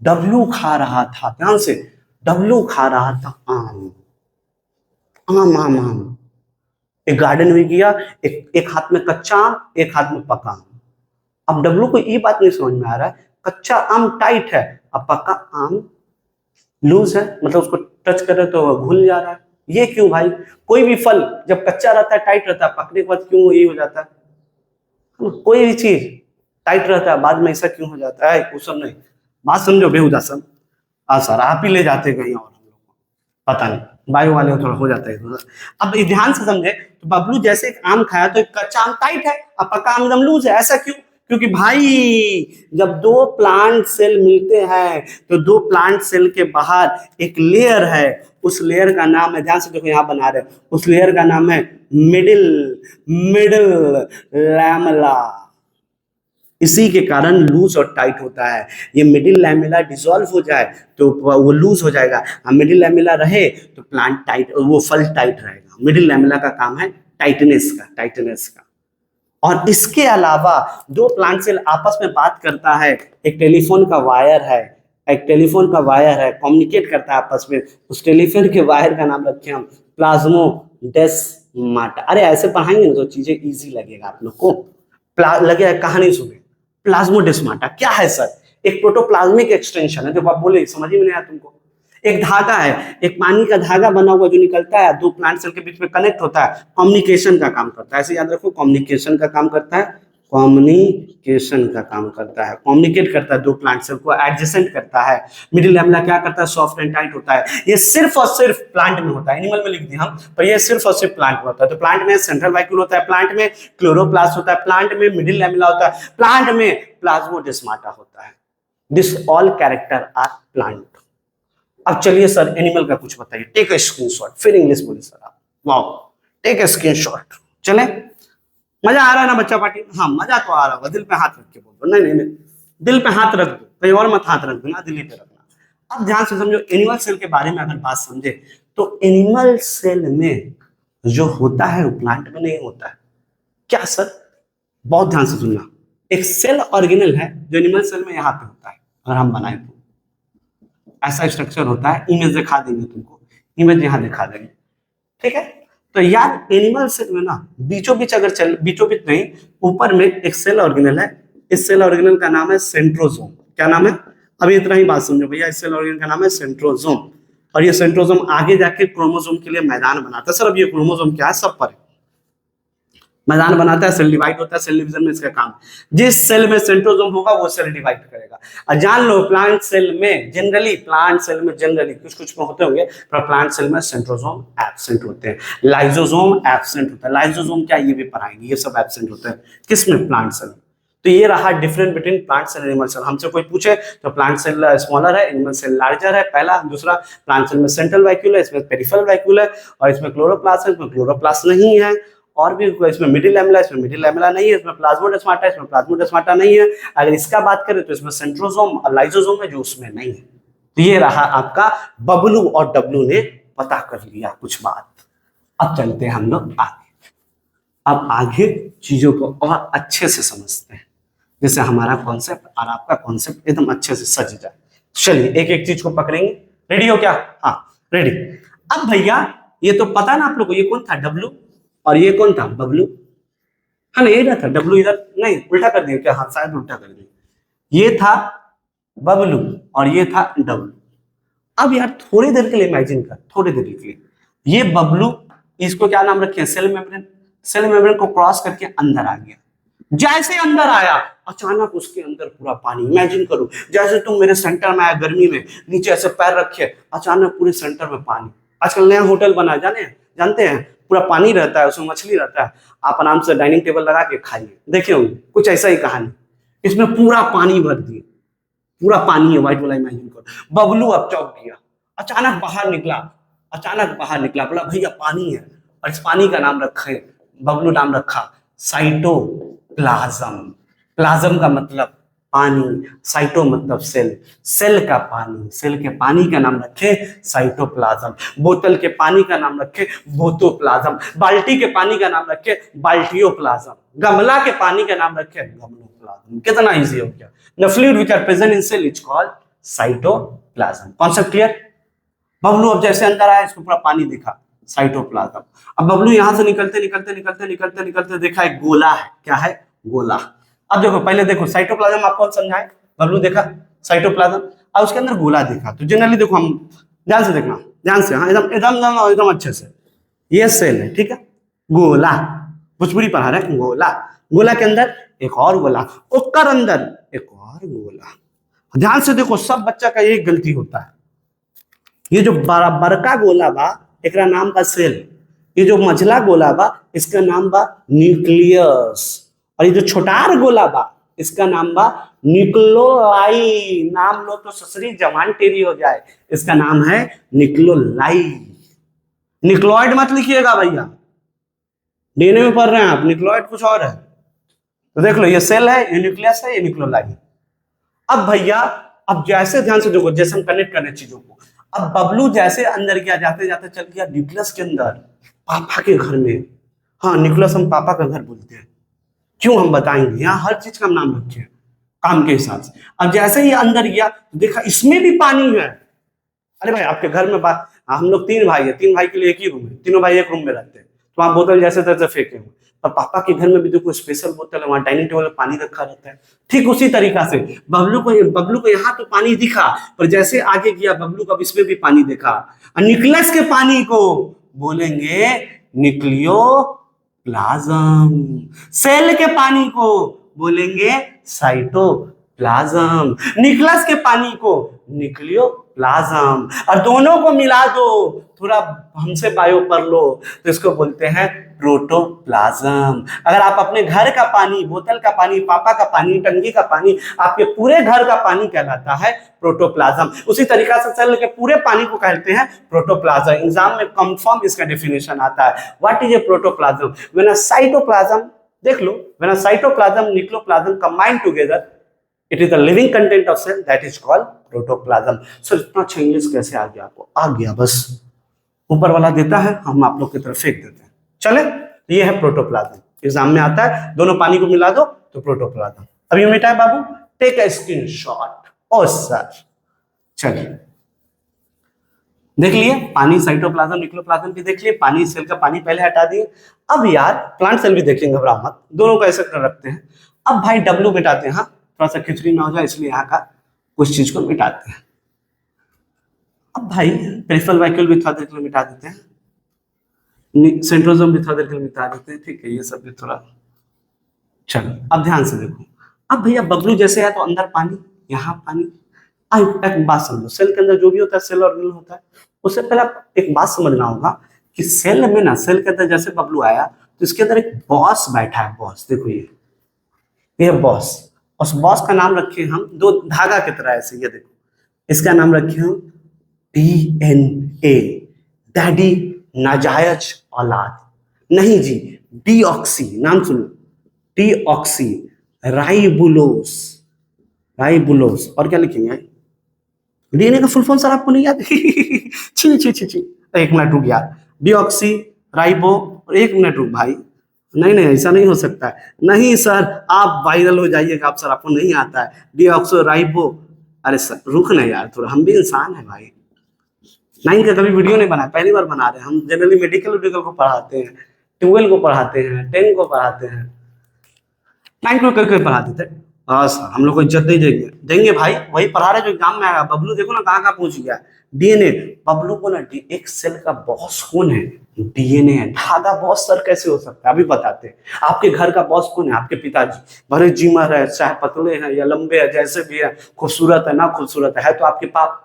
डब्लू खा रहा था, ध्यान से, डब्लू खा रहा था आम। एक गार्डन में गया, एक हाथ में कच्चा आम, एक हाथ में पका आम। अब डब्लू को ये बात नहीं समझ में आ रहा है, कच्चा आम टाइट है, अब पका आम लूज है, मतलब उसको टच करे तो घुल जा रहा है। ये क्यों भाई? कोई भी फल जब कच्चा रहता है टाइट रहता है, पकने के बाद क्यों ये हो जाता है? कोई भी चीज टाइट रहता है बाद में ऐसा क्यों हो जाता है? वो सब नहीं, बात समझो बेहुदा सब। सर आप ही ले जाते कहीं और, हम लोग को पता नहीं, बायो वाले थोड़ा हो जाता है। अब ध्यान से समझे, तो बबलू जैसे एक आम खाया तो एक कच्चा आम टाइट है, अब पका आम एकदम लूज है। ऐसा क्यों? क्योंकि भाई जब दो प्लांट सेल मिलते हैं तो दो प्लांट सेल के बाहर एक लेयर है, उस लेयर का नाम है, ध्यान से देखो यहाँ बना रहे, उस लेयर का नाम है मिडिल लैमेला। इसी के कारण लूज और टाइट होता है। ये मिडिल लैमेला डिसॉल्व हो जाए तो वो लूज हो जाएगा, मिडिल लैमेला रहे तो प्लांट टाइट, वो फल टाइट रहेगा। मिडिल लैमेला का काम है टाइटनेस का। और इसके अलावा दो प्लांट सेल आपस में बात करता है, एक टेलीफोन का वायर है, एक टेलीफोन का वायर है, कम्युनिकेट करता है आपस में, उस टेलीफोन के वायर का नाम रखे हम प्लाज्मोडेस्माटा। अरे ऐसे पढ़ाएंगे ना तो चीजें इजी लगेगा आप लोग को, लगे कहानी सुने। प्लाज्मोडेस्माटा क्या है सर? एक प्रोटोप्लाज्मिक एक्सटेंशन है। देखो आप बोले समझ ही में नहीं आया तुमको। एक धागा है, एक पानी का धागा बना हुआ जो निकलता है, दो प्लांट सेल के बीच में कनेक्ट होता है, कम्युनिकेशन का काम करता है। ऐसे याद रखो, कम्युनिकेशन का काम करता है, कम्युनिकेशन का काम करता है, कम्युनिकेट करता है दो प्लांट सेल को, एडजेसेंट करता है। मिडिल लैमेला क्या करता है? सॉफ्ट एंड टाइट होता है। ये सिर्फ और सिर्फ प्लांट में होता है, एनिमल में लिख दिया हम, पर ये सिर्फ और सिर्फ प्लांट में होता है। तो प्लांट में सेंट्रल वैक्यूल होता है, प्लांट में क्लोरोप्लास्ट होता है, प्लांट में मिडिल लैमेला होता है, प्लांट में प्लाज्मोडेस्माटा होता है। This all character are plant. अब चलिए सर एनिमल का कुछ बताइए, टेक अ स्क्रीनशॉट, फिर इंग्लिश बोलिए सर आप। Wow, take a screenshot. चले, मजा आ रहा है ना बच्चा पार्टी? हाँ मजा तो आ रहा होगा, दिल पे हाथ रख के बोल दो। नहीं नहीं नहीं, दिल पे हाथ रख दो, कहीं और मत हाथ रख दो ना, दिल पे रखना। अब ध्यान से समझो, एनिमल सेल के बारे में अगर बात समझे तो एनिमल सेल में जो होता है वो प्लांट में नहीं होता है। क्या सर? बहुत ध्यान से सुनना। एक सेल ऑर्गेनल है जो एनिमल सेल में यहाँ पे होता है, अगर हम बनाए तो ऐसा स्ट्रक्चर होता है। इमेज दिखा देंगे तुमको, इमेज यहाँ दिखा देंगे, ठीक है? तो यार एनिमल सेल में ना बीचों बीच अगर चल, बीचों बीच नहीं, ऊपर में एक सेल ऑर्गेनल है। इस सेल ऑर्गेनल का नाम है सेंट्रोसोम। क्या नाम है? अभी इतना ही बात समझो भैया, इस सेल ऑर्गेनल का नाम है सेंट्रोसोम। और ये सेंट्रोसोम आगे जाके क्रोमोसोम के लिए मैदान बनाता है। सर अब ये क्रोमोसोम क्या है? सब पर मैदान बनाता है, सेल डिवाइड होता है, सेल डिवीजन में इसका काम। जिस सेल में सेंट्रोसोम होगा वो सेल डिवाइड करेगा। और जान लो प्लांट सेल में जनरली कुछ कुछ में होते होंगे, पर प्लांट सेल में सेंट्रोसोम एब्सेंट होते हैं, लाइसोसोम एब्सेंट होता है। लाइसोसोम क्या ये भी पढ़ाएंगे, ये सब एब्सेंट होते हैं किसमें? Plant cell. तो ये रहा difference between plant cell animal cell. हमसे कोई पूछे तो प्लांट सेल स्मॉलर है, एनिमल सेल लार्जर है, पहला। दूसरा, प्लांट सेल में सेंट्रल वैक्यूल है, इसमें पेरिफेरल वैक्यूल है, और इसमें क्लोरोप्लास्ट है, इसमें क्लोरोप्लास्ट नहीं है। और भी इसमें मिडिल लैमेला, इसमें मिडिल लैमेला नहीं है, इसमें प्लाज्मोडेस्माटा, इसमें प्लाज्मोडेस्माटा नहीं है। अगर इसका बात करें तो इसमें सेंट्रोसोम और लाइसोसोम है जो उसमें नहीं है। तो ये रहा आपका बबलू और डब्लू ने पता कर लिया कुछ बात। अब चलते हैं हम लोग आगे। अब आगे चीजों को और अच्छे से समझते हैं, जैसे हमारा कॉन्सेप्ट और आपका कॉन्सेप्ट एकदम अच्छे से सज जाए। चलिए एक एक चीज को पकड़ेंगे। रेडी हो क्या? हाँ रेडी। अब भैया ये तो पता ना आप लोग को, ये कौन था? डब्लू, और ये कौन था? बबलू, है ना? ये ना था डब्लू, इधर नहीं उल्टा कर दिया क्या? हाँ शायद उल्टा कर दिया। ये था बबलू और ये था डब्लू। अब यार थोड़ी देर के लिए इमेजिन कर, थोड़ी देर के लिए, ये बबलू, इसको क्या नाम रखे? Cell membrane. सेल मेम्ब्रेन को क्रॉस करके अंदर आ गया। जैसे अंदर आया अचानक उसके अंदर पूरा पानी। इमेजिन करो जैसे तुम मेरे सेंटर में आया गर्मी में, नीचे ऐसे पैर रखे, अचानक पूरे सेंटर में पानी। आजकल नया होटल बना, जानते हैं, पूरा पानी रहता है, उसमें मछली रहता है, आप आराम से डाइनिंग टेबल लगा के खाइए। देखे होंगे कुछ ऐसा ही कहानी। इसमें पूरा पानी भर दिए, पूरा पानी है व्हाइट वाला, इमेजिन करो। बबलू अब चौंक गया, अचानक बाहर निकला, बोला भैया पानी है। और इस पानी का नाम रखे, बबलू नाम रखा साइटोप्लाज्म। प्लाज्म का मतलब पानी, साइटो मतलब सेल, सेल का पानी, सेल के पानी का नाम रखे साइटोप्लाज्म। बोतल के पानी का नाम रखे बोतोप्लाज्म। बाल्टी के पानी का नाम रखे बाल्टियोप्लाज्म। गमला के पानी का नाम रखे गमलोप्लाज्म। कितना इजी हो गया। The fluid which are present in cell is called cytoplasm. Concept clear? Bablu अब जैसे अंदर आया, इसको पूरा पानी दिखा, साइटोप्लाज्म। अब बबलू यहां से निकलते देखा एक गोला है। क्या है? गोला। अब देखो, पहले देखो साइटोप्लाज्म आपको समझाए, बबलू देखा साइटोप्लाज्म, और उसके अंदर गोला देखा। तो जनरली देखो, हम ध्यान से देखना, ध्यान से, हाँ एकदम एकदम एकदम अच्छे से। ये सेल है, ठीक है, गोला, भोजपुरी पढ़ा रहे हैं, गोला। गोला के अंदर एक और गोला, ओकर अंदर एक और गोला। ध्यान से देखो, सब बच्चा का यही गलती होता है। ये जो बड़का गोला बा, एकरा नाम बा सेल। ये जो मझला गोला बा, इसका नाम बा न्यूक्लियस। और ये जो छोटार गोला बा, इसका नाम बा निक्लोलाई। नाम लो तो ससुरी जवान टेरी हो जाए, इसका नाम है निक्लोलाई। निक्लोइड मत लिखिएगा भैया, डीएनए में पढ़ रहे हैं आप, निक्लोइड कुछ और है। तो देख लो, ये सेल है, ये न्यूक्लियस है, ये निक्लोलाई। अब भैया, अब जैसे ध्यान से देखो, जैसे हम कनेक्ट कर रहे चीजों को। अब बबलू जैसे अंदर गया, जाते जाते चल गया न्यूक्लियस के अंदर, पापा के घर में। हाँ, न्यूक्लियस हम पापा का घर बोलते हैं। क्यों? हम बताएंगे, यहाँ हर चीज का हम नाम रखे हैं। काम के हिसाब से। अब जैसे ही अंदर गया तो देखा इसमें भी पानी है। अरे भाई आपके घर में हम लोग 3 भाई है, 3 भाई के लिए एक ही रूम है, तीनों भाई एक रूम में रहते हैं, तो वहां बोतल जैसे तैसे फेंके हुए। पर पापा के घर में भी देखो स्पेशल बोतल है, वहां डाइनिंग टेबल में पानी रखा रहता है। ठीक उसी तरीका से बबलू को यहाँ तो पानी दिखा, पर जैसे आगे गया बबलू को इसमें भी पानी देखा। और निकलस के पानी को बोलेंगे निक्लियो प्लाज्म, सेल के पानी को बोलेंगे साइटोप्लाज्म, निकलस के पानी को निक्लियो प्लाज्म, और दोनों को मिला दो, थोड़ा हमसे बायो पढ़ लो, तो इसको बोलते हैं प्रोटोप्लाज्म। अगर आप अपने घर का पानी, बोतल का पानी, पापा का पानी, टंकी का पानी, आपके पूरे घर का पानी कहलाता है प्रोटोप्लाज्म। उसी तरीका से सेल के पूरे पानी को कहते हैं प्रोटोप्लाज्म। एग्जाम में कंफर्म इसका डेफिनेशन आता है, what is a protoplasm. When a cytoplasm, देख लो, when a cytoplasm nucleoplasm combine together, it is the living content of cell that is called protoplasm. So इतना अच्छा इंग्लिश कैसे आ गया आपको? आ गया, बस ऊपर वाला देता है, हम आप लोग की तरफ फेंक देते हैं। चले, ये है प्रोटोप्लाज्म, एग्जाम में आता है, दोनों पानी को मिला दो तो प्रोटोप्लाज्म। अब ये मिटा है बाबू, take a screenshot. Oh sir, चलिए देख लिए पानी, साइटोप्लाज्म, न्यूक्लियोप्लाज्म भी देख लिए, पानी, सेल का पानी पहले हटा दिए। अब यार प्लांट सेल भी देखेंगे, घबरा मत, दोनों को ऐसे कर रखते हैं। अब भाई डब्ल्यू मिटाते हैं, हाँ थोड़ा सा खिचड़ी ना हो जाए इसलिए यहाँ का कुछ चीज को मिटाते हैं। अब भाई पेरिफेरल वैक्यूल भी थोड़ा देर के लिए मिटा देते हैं, सेंट्रोसोम भी थोड़ा देर के लिए मिटा देते हैं, ठीक है, ये सब भी थोड़ा। चलो अब ध्यान से देखो, अब भैया बबलू जैसे है तो अंदर पानी, यहाँ पानी। एक बात समझो, सेल के अंदर जो भी होता है सेल ऑर्गेनल होता है, उससे पहले आप एक बात समझना होगा कि सेल में ना, सेल के अंदर जैसे बबलू आया तो इसके अंदर एक बॉस बैठा है, बॉस, देखो ये बॉस। उस बॉस का नाम रखे हम, दो धागा की तरह ऐसे, ये देखो, इसका नाम रखे हम डीएनए, डैडी नाजायज औलाद। नहीं जी, डीऑक्सी, नाम सुनो, डीऑक्सी राइबुलोस, राइबुलोस। और क्या लिखेंगे? डीएनए का फुल फॉर्म सर आपको नहीं याद? छी छी छी छी, एक मिनट रुक यार, डीऑक्सी राइबो, और एक मिनट रुक भाई, नहीं नहीं ऐसा नहीं हो सकता है, नहीं सर आप वायरल हो जाइएगा, आप सर आपको नहीं आता है, डीऑक्सो राइबो। अरे सर रुक ना यार थोड़ा, हम भी इंसान है भाई। 9 का कभी वीडियो नहीं बनाया, पहली बार बना रहे हैं हम। जनरली मेडिकल को पढ़ाते हैं, 12 को पढ़ाते हैं, 10 को पढ़ाते हैं, 9 को करके पढ़ा देते हैं। हाँ सर हम लोग को इज्जत नहीं देंगे, देंगे भाई, वही पढ़ा रहे जो एग्जाम में आएगा। बबलू देखो ना कहाँ पहुंच गया, डीएनए। बबलू को ना एक सेल का बॉस कौन है? डीएनए है। धागा बॉस सर कैसे हो सकता है? अभी बताते हैं। आपके घर का बॉस कौन है? आपके पिताजी, भले जिमर है, चाहे पतले हैं या लंबे है, जैसे भी है, खूबसूरत है ना खूबसूरत है तो आपके पाप।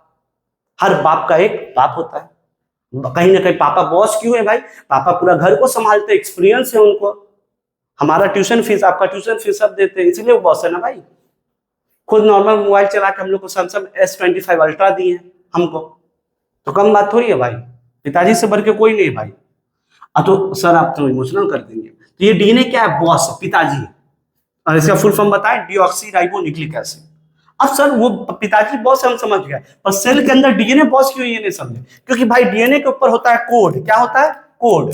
हर बाप का एक बाप होता है, कहीं ना कहीं पापा बॉस क्यों है भाई? पापा पूरा घर को संभालते, एक्सपीरियंस है उनको। हमारा ट्यूशन फीस, आपका ट्यूशन फीस सब देते हैं, इसीलिए वो बॉस है ना भाई। खुद नॉर्मल मोबाइल चला के हम लोग को सैमसंग S25 अल्ट्रा दिए हमको, तो कम बात थोड़ी है भाई। पिताजी से बढ़ के कोई नहीं भाई। तो सर आप तो इमोशनल कर देंगे। तो ये डीएनए क्या है? बॉस है, पिताजी है। और इसका फुल फॉर्म बताएं, डीऑक्सीराइबोन्यूक्लिक एसिड। अब सर वो पिताजी बॉस है, हम समझ गए, पर सेल के अंदर डीएनए बॉस क्यों, ये नहीं समझे। क्योंकि भाई डीएनए के ऊपर होता है कोड। क्या होता है? कोड।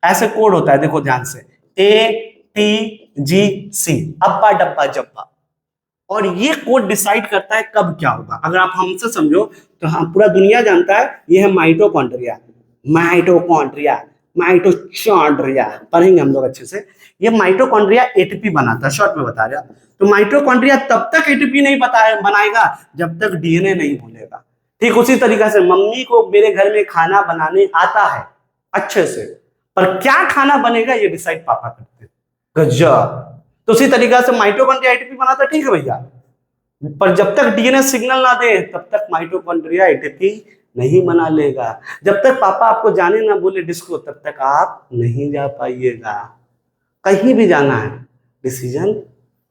ऐसे कोड होता है, देखो ध्यान से, ATGC, अब्बा डब्बा जब्बा। और ये कोड डिसाइड करता है कब क्या होगा। अगर आप हमसे समझो तो हम, पूरा दुनिया जानता है ये है माइटोकॉन्ड्रिया, माइटोकॉन्ड्रिया, माइटोचॉन्ड्रिया, पढ़ेंगे हम लोग अच्छे से। ये माइटोकॉन्ड्रिया एटीपी बनाता है, शॉर्ट में बता रहा। तो माइटोकॉन्ड्रिया तब तक एटीपी नहीं बनाएगा जब तक डीएनए नहीं बोलेगा। ठीक उसी तरीके से मम्मी को मेरे घर में खाना बनाने आता है अच्छे से, पर क्या खाना बनेगा ये डिसाइड पापा करते हैं। गजब। तो उसी तरीके से माइटोकॉन्ड्रिया एटीपी बनाता है, ठीक है भैया, पर जब तक डीएनए सिग्नल ना दे तब तक माइटोकॉन्ड्रिया एटीपी नहीं बना लेगा। जब तक पापा आपको जाने ना बोले डिस्को, तब तक आप नहीं जा पाइएगा। कहीं भी जाना है, डिसीजन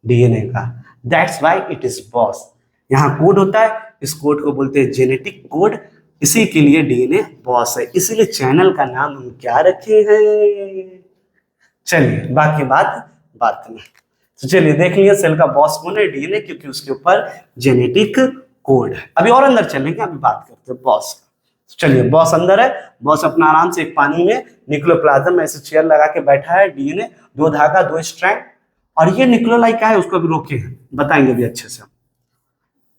डीएनए का। That's why it is boss. यहाँ कोड होता है, इस कोड को बोलते हैं जेनेटिक कोड, इसी के लिए डीएनए बॉस है। इसीलिए चैनल का नाम हम क्या रखे हैं। चलिए बाकी बात में, तो चलिए देख लिया सेल का बॉस कौन है? डीएनए, क्योंकि उसके ऊपर जेनेटिक कोड है। अभी और अंदर चलेंगे, अभी बात करते हैं बॉस का। चलिए बॉस अंदर है, बॉस अपना आराम से एक पानी में न्यूक्लियोप्लाज्म में ऐसे चेयर लगा के बैठा है। डीएनए, 2 धागा 2 स्ट्रैंड, और ये न्यूक्लियोलाई क्या है उसको भी रोके हैं, बताएंगे भी अच्छे से।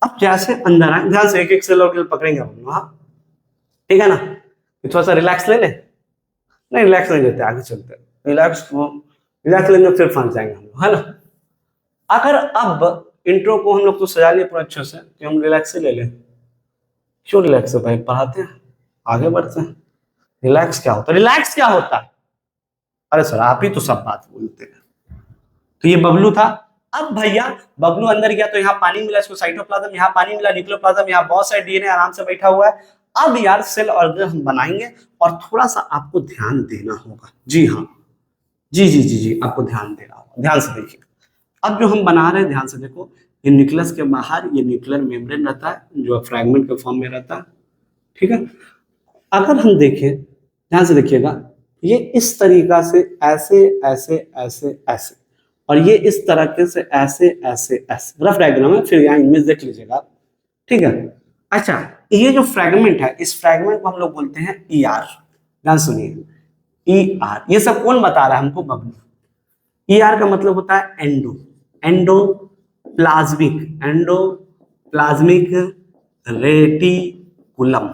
अब जैसे अंदर आए, ध्यान से एक एक सेल और पकड़ेंगे हम लोग, हाँ ठीक है ना। थोड़ा सा रिलैक्स ले ले, नहीं रिलैक्स नहीं लेते, आगे चलते हैं। रिलैक्स लेंगे फिर फंस जाएंगे हम लोग, है ना। अगर अब इंट्रो को हम लोग तो सजा लिए पूरा अच्छे से, तो हम रिलैक्स ही ले लें। क्यों रिलैक्स है भाई, पढ़ाते हैं आगे बढ़ते हैं। रिलैक्स क्या होता है, रिलैक्स क्या होता है? अरे सर आप ही तो सब बात बोलते हैं। तो ये बबलू था। अब भैया बबलू अंदर गया तो यहाँ पानी मिला इसको, साइटोप्लाज्म, यहाँ पानी मिला न्यूक्लियोप्लाज्म, यहाँ बहुत सारे डीएनए आराम से बैठा हुआ है। अब यार सेल ऑर्गेनल हम बनाएंगे और थोड़ा सा आपको ध्यान देना होगा। जी हाँ, जी जी जी जी, आपको ध्यान देना होगा, ध्यान से देखिए। अब जो हम बना रहे हैं ध्यान से देखो, ये न्यूक्लियस के बाहर ये न्यूक्लियर मेम्ब्रेन रहता है जो फ्रैगमेंट के फॉर्म में रहता है, ठीक है। अगर हम देखें ध्यान से देखिएगा, ये इस तरीका से ऐसे ऐसे ऐसे ऐसे, और ये इस तरह के से ऐसे ऐसे ऐसे, रफ डायग्राम है, फिर यहाँ इमेज देख लीजिएगा, ठीक है। अच्छा, ये जो फ्रैगमेंट है, इस फ्रैगमेंट को हम लोग बोलते हैं ईआर। ध्यान सुनिए, ईआर, ये सब कौन बता रहा है हमको? बबलू। ईआर का मतलब होता है एंडो, एंडोप्लाज्मिक, एंडोप्लाज्मिक रेटिकुलम,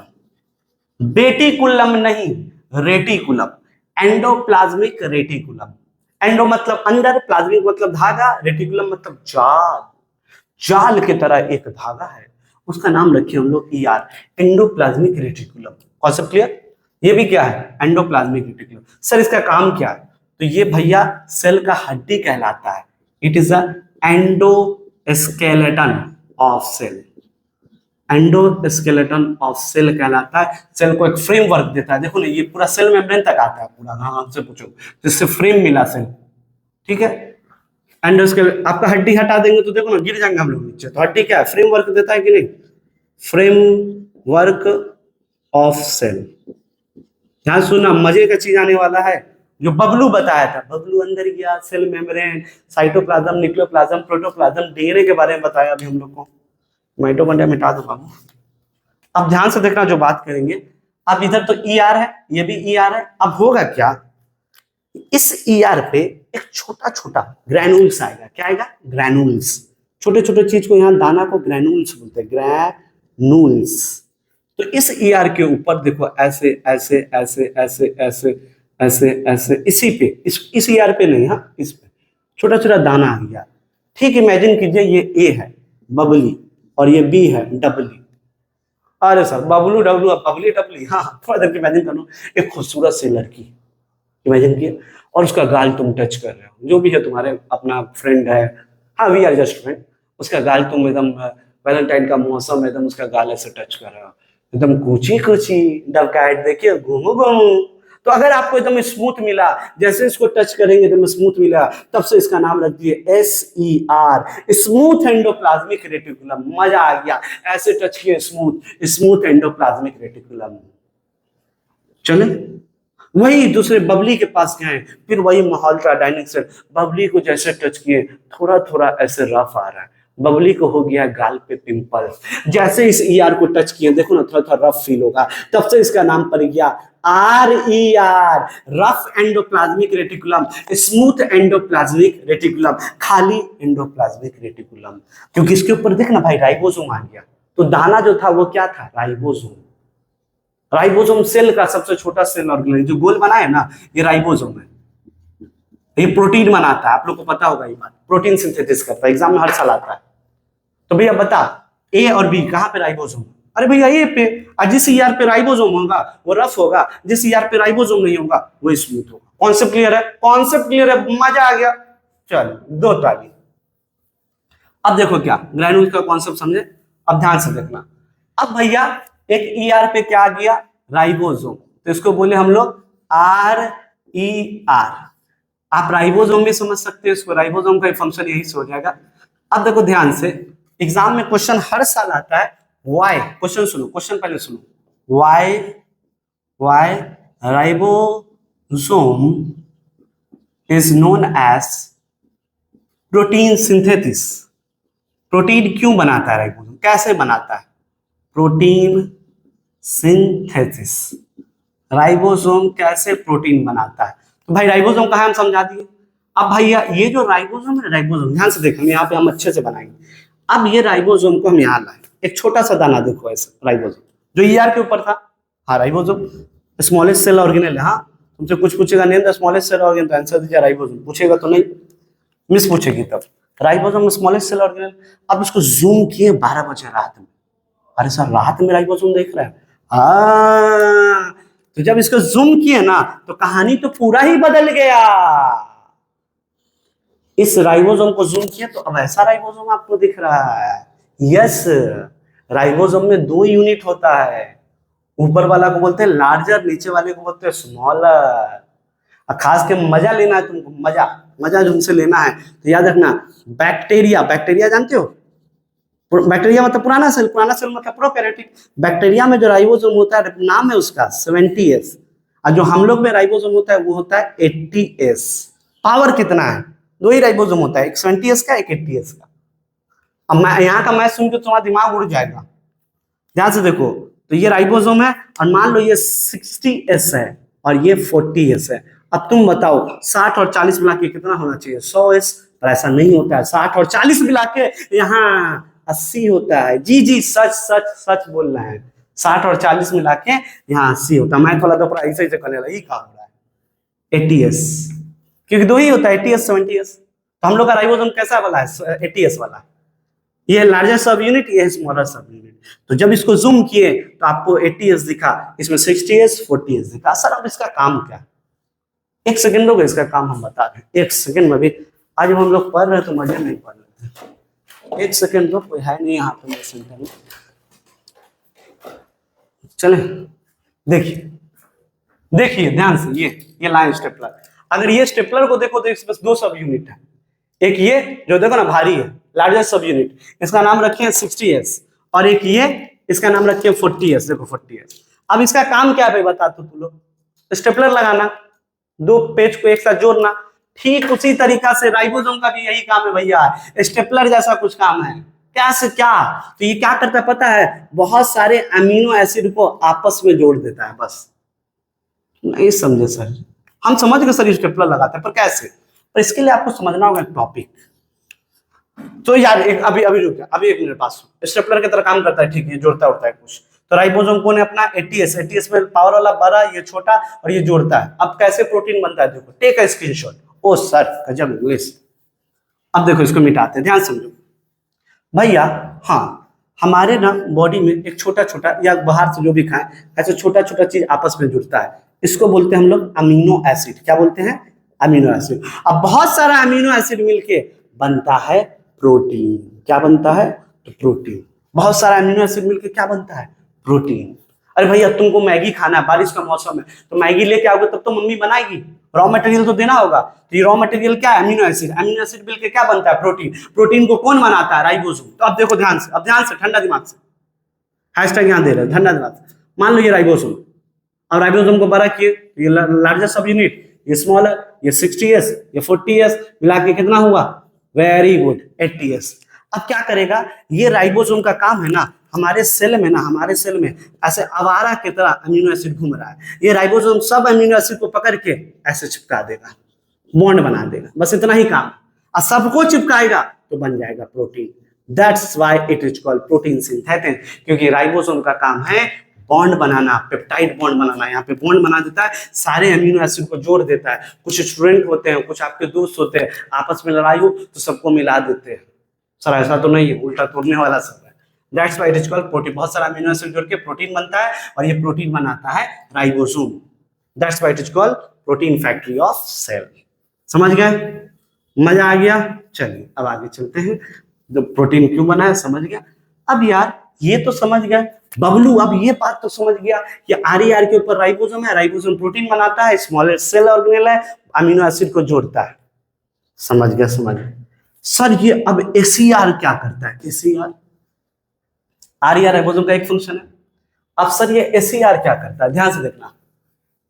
बेटिकुलम नहीं, रेटिकुलम, एंडोप्लाज्मिक रेटिकुलम। एंडो मतलब अंदर, प्लाज्मिक मतलब धागा, रेटिकुलम मतलब जाल, जाल की तरह एक धागा है, उसका नाम रखिए हम लोग ER, endoplasmic reticulum. Concept clear? ये भी क्या है? Endoplasmic reticulum. सर इसका काम क्या है? तो ये भैया सेल का हड्डी कहलाता है, it is the endoskeleton of cell, endoskeleton of cell कहलाता है। सेल को एक फ्रेमवर्क देता है, देखो ना ये पूरा सेल मेम्ब्रेन तक आता है पूरा, हाँ हमसे पूछो जिससे फ्रेम मिला सेल, ठीक है। एंडोस्केलेटन, आपका हड्डी हटा देंगे तो देखो ना गिर जाएंगे हम लोग नीचे, तो हड्डी क्या है? फ्रेमवर्क देता है कि नहीं? Framework of cell. ध्यान सुनना, मजे का चीज आने वाला है, जो बबलू बताया था। बबलू अंदर गया, cell membrane, cytoplasm, nucleoplasm, protoplasm, DNA के बारे में बताया अभी हम लोग को। माइटोकॉन्ड्रिया मिटा दो बाबू। अब ध्यान से देखना जो बात करेंगे। अब इधर तो ईआर है, ये भी ईआर है। अब होगा क्या, इस ईआर पे एक छोटा छोटा ग्रैनुल्स आएगा। क्या आएगा? ग्रैनुल्स। छोटे छोटे चीज को, यहाँ दाना को ग्रैनुल्स बोलते हैं, ग्रैनुल्स। तो इस ईआर के ऊपर देखो ऐसे ऐसे ऐसे ऐसे ऐसे ऐसे ऐसे, इसी पे, इस ईआर पे नहीं, हाँ इस पे छोटा छोटा दाना आ गया। ठीक इमेजिन कीजिए, ये ए है बबली और ये बी है डबली। अरे सर बबलू डब्लू, अब बबली डबली, हाँ थोड़ा देर इमेजिन करो, एक खूबसूरत सी लड़की इमेजिन किया, और उसका गाल तुम टच कर रहे हो, जो भी है तुम्हारे अपना फ्रेंड है, हाँ वी आर जस्ट फ्रेंड, उसका गाल तुम एकदम, वैलेंटाइन का मौसम है, एकदम उसका गाल ऐसे टच कर रहे हो, एकदम कुची कुची डबकाइट देखिए, घूमू घूमू। तो अगर आपको एकदम स्मूथ मिला, जैसे इसको टच करेंगे एकदम स्मूथ मिला, तब से इसका नाम रख दिए SER, स्मूथ एंडोप्लाज्मिक रेटिकुलम। मजा आ गया, ऐसे टच किए स्मूथ, स्मूथ एंडोप्लाज्मिक रेटिकुलम। चले वही दूसरे बबली के पास गए, फिर वही माहौल का डायनेमिक सेल, बबली को जैसे टच किए थोड़ा थोड़ा ऐसे रफ आ रहा है, बबली को हो गया गाल पे पिंपल। जैसे इस ईआर को टच किए देखो ना थोड़ा थोड़ा रफ फील होगा, तब से इसका नाम पड़ गया RER, rough endoplasmic reticulum, smooth endoplasmic reticulum, खाली एंडोप्लाज्मिक रेटिकुलम। क्योंकि इसके ऊपर देखना भाई राइबोसोम आ गया, तो दाना जो था वो क्या था? राइबोसोम। राइबोसोम सेल का सबसे छोटा सेल ऑर्गेनेल, जो गोल बना है ना, ये राइबोसोम है। ये प्रोटीन बनाता है, आप लोग को पता होगा ये बात, प्रोटीन सिंथेसिस करता है, एग्जाम में हर साल आता है। तो भैया बता, ए और बी कहां पे राइबोसोम? अरे भैया ए पे, जिस ईआर पे राइबोसोम होगा वो रफ होगा, जिस ईआर पे राइबोसोम नहीं होगा वो स्मूथ होगा। कॉन्सेप्ट क्लियर है? कॉन्सेप्ट क्लियर है, मजा आ गया। चल दो ताली। अब देखो क्या ग्रैनुल का कॉन्सेप्ट समझे, अब ध्यान से देखना। अब भैया एक ईआर पे क्या आ गया? राइबोसोम, तो इसको बोले हम लोग RER। आप राइबोसोम भी समझ सकते हो इसको, राइबोसोम का फंक्शन यही से हो जाएगा। अब देखो ध्यान से, एग्जाम में क्वेश्चन हर साल आता है, वाई, क्वेश्चन सुनो, क्वेश्चन पहले सुनो, why ribosome is known as protein synthesis. Protein क्यों बनाता है राइबोसोम, कैसे बनाता है? प्रोटीन सिंथेसिस, राइबोसोम कैसे प्रोटीन बनाता है? तो भाई राइबोसोम कहाँ हम समझा दिए। अब भैया ये जो राइबोसोम है, राइबोसोम ध्यान से देखो, यहाँ पे हम अच्छे से बनाएंगे। अब ये राइबोसोम को हम यहाँ लाए, एक छोटा सा दाना देखो ऐसा राइबोसोम जो ईआर के ऊपर था। हाँ राइबोसोम स्मॉलेस्ट सेल ऑर्गेनेल है। हाँ तुमसे कुछ पूछेगा name the smallest cell organelle, तो आंसर दीजिए राइबोसोम। पूछेगा तो नहीं, मिस पूछेगी तब। Ribosome smallest cell organelle. अब इसको जूम किए 12 बजे रात में। अरे सर रात में राइबोसोम देख रहे हैं? हाँ तो जब इसको जूम किए ना तो कहानी तो पूरा ही बदल गया। इस राइबोसोम को जूम किया तो अब ऐसा राइबोसोम आपको दिख रहा है। यस, राइबोसोम में 2 यूनिट होता है, ऊपर वाला को बोलते हैं लार्जर, नीचे वाले को बोलते हैं स्मॉलर। खास के मजा लेना है तुमको, मजा मजा जो हमसे लेना है तो याद रखना, बैक्टीरिया, बैक्टीरिया जानते हो? बैक्टीरिया मतलब पुराना सेल, पुराना सेल मतलब प्रोकैरियोटिक। बैक्टीरिया में जो राइबोसोम होता है नाम है उसका 70S, और जो हम लोग में राइबोसोम होता है वो होता है 80S। पावर कितना है? 2 ही राइबोसोम होता है, एक 70S का, एक 80S का। अब मैं यहाँ का मैथ सुन के तुम्हारा दिमाग उड़ जाएगा। ध्यान से देखो, तो ये राइबोसोम है और मान लो ये 60S है और ये 40S है। अब तुम बताओ 60 और 40 मिला के कितना होना चाहिए? 100S। पर ऐसा नहीं होता है, 60 और 40 मिला के यहाँ 80 होता है। जी जी सच सच सच बोल रहे हैं, 60 और 40 मिला के यहाँ 80 होता है। मैथ वाला तो पूरा ऐसे करने लगा, ये काम हो रहा है 80S, क्योंकि 2 ही होता है 80S 70S। तो हम लोग का राइबोसोम कैसा वाला है? 80S वाला। ये लार्जर सब यूनिट, ये स्मॉलर सब यूनिट। तो जब इसको जूम किए तो आपको 80S दिखा, इसमें 60S 40S दिखा। सर अब इसका काम क्या? 1 सेकंड होगा, इसका काम हम बता दें 1 सेकंड में भी। आज हम लोग पढ़ रहे तो मजे नहीं पढ़ रहे थे। 1 सेकंड तो कोई है नहीं यहाँ पे मेरे सेंटर में। चले देखिए, देखिए ध्यान से, ये लाइन स्टेपलर। अगर ये स्टेपलर को देखो तो इसमें 2 सब यूनिट है। एक ये जो देखो ना भारी है, लार्जर सब यूनिट, इसका नाम रखे हैं 60S, और एक ये, इसका नाम रखे हैं 40S। देखो 40S। अब इसका काम क्या है बता तो तू लोग? स्टेपलर लगाना, 2 पेज को एक साथ जोड़ना। ठीक उसी तरीका से राइबोसोम का भी यही काम है भैया, स्टेपलर जैसा कुछ काम है। क्या से क्या? तो ये क्या करता है पता है? बहुत सारे अमीनो एसिड को आपस में जोड़ देता है। बस नहीं समझे सर? हम समझ गए सर स्टेपलर लगाते हैं, पर कैसे? पर इसके लिए आपको समझना होगा टॉपिक। तो यार एक अभी रुक जा, अभी 1 मिनट पास। स्टेपलर की तरह काम करता है, ठीक है, जोड़ता होता है कुछ। तो राइबोसोम कौन है अपना? 80S में पावर वाला बड़ा, ये छोटा, और ये जोड़ता है। अब कैसे प्रोटीन बनता है देखो, take a screenshot. Oh sir गजब इंग्लिश। अब देखो इसको मिटाते हैं, ध्यान समझो भैया। हाँ हमारे ना बॉडी में एक छोटा छोटा, या बाहर से जो भी खाएं, ऐसे छोटा छोटा चीज आपस में जुड़ता है, इसको बोलते हैं हम लोग अमीनो एसिड। क्या बोलते हैं? Amino acid. अब बहुत सारा अमीनो एसिड मिलके बनता है प्रोटीन। क्या बनता है? तो प्रोटीन। बहुत सारा अमीनो एसिड मिलके क्या बनता है? प्रोटीन। अरे भैया तुमको मैगी खाना है, बारिश का मौसम है, तो मैगी लेके आओगे तब तो मम्मी बनाएगी, रॉ मटेरियल तो देना होगा। तो ये रॉ मटेरियल क्या है? Amino acid. अमीनो एसिड मिलके क्या बनता है? प्रोटीन। प्रोटीन को कौन बनाता है? राइबोसोम। तो अब देखो ध्यान से, अब ध्यान से, ठंडा दिमाग से, हैशटैग यहाँ दे रहे हैं, ठंडा दिमाग से। मान लो ये राइबोसोम, अब राइबोसोम को बड़ा किए, ये लार्जेस्ट सब यूनिट, ये स्मॉलर, ये 60S, ये 40S, मिला के कितना हुआ? Very good 80S। अब क्या करेगा ये राइबोसोम का काम है ना, हमारे सेल में ना, हमारे सेल में ऐसे आवारा की तरह अमीनो एसिड घूम रहा है। ये राइबोसोम सब अमीनो एसिड को पकड़ के ऐसे चिपका देगा, बॉन्ड बना देगा। बस इतना ही काम। और सबको चिपकाएगा तो बन जाएगा protein. That's why it is called protein synthesis, क्योंकि राइबोसोम का काम है बॉन्ड बनाना, पेप्टाइड बॉन्ड बनाना। यहाँ पे बॉन्ड बना देता है, सारे अमीनो एसिड को जोड़ देता है। कुछ स्टूडेंट होते हैं, कुछ आपके दोस्त होते हैं, आपस में लड़ाई हो तो सबको मिला देते हैं। सर ऐसा तो नहीं है, उल्टा तोड़ने वाला सब है। That's why it is called protein. बहुत सारा अमीनो एसिड जोड़ के प्रोटीन बनता है, और ये प्रोटीन बनाता है ribosome. That's why it is called protein factory of cell. समझ गए? मजा आ गया? चलिए अब आगे चलते हैं। जो प्रोटीन क्यों बना है समझ गया। अब यार ये तो समझ गए बबलू, अब ये बात तो समझ गया कि आर के ऊपर राइबोसोम है, राइबोसोम प्रोटीन बनाता है, स्मॉलर सेल ऑर्गेनेल है, अमीनो एसिड को जोड़ता है। समझ गया? समझ गया सर। ये अब एसीआर क्या करता है? एसीआर, आर राइबोसोम का एक फंक्शन है। अब सर ये एसीआर क्या करता है? ध्यान से देखना,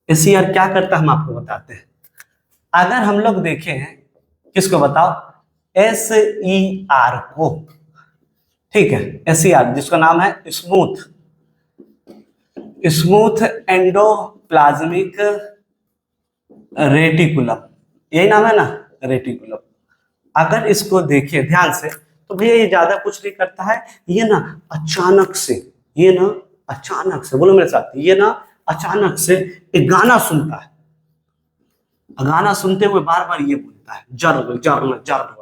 एसीआर क्या करता है हम आपको बताते हैं। अगर हम लोग देखें, किसको बताओ? एसईआर को, ठीक है, एसईआर जिसका नाम है स्मूथ एंडोप्लाज्मिक रेटिकुलम, यही नाम है ना, रेटिकुलम। अगर इसको देखिए ध्यान से तो भैया ये ज्यादा कुछ नहीं करता है, ये ना अचानक से, ये ना अचानक से, बोलो मेरे साथ, ये ना अचानक से एक गाना सुनता है, गाना सुनते हुए बार बार ये बोलता है जर जर जर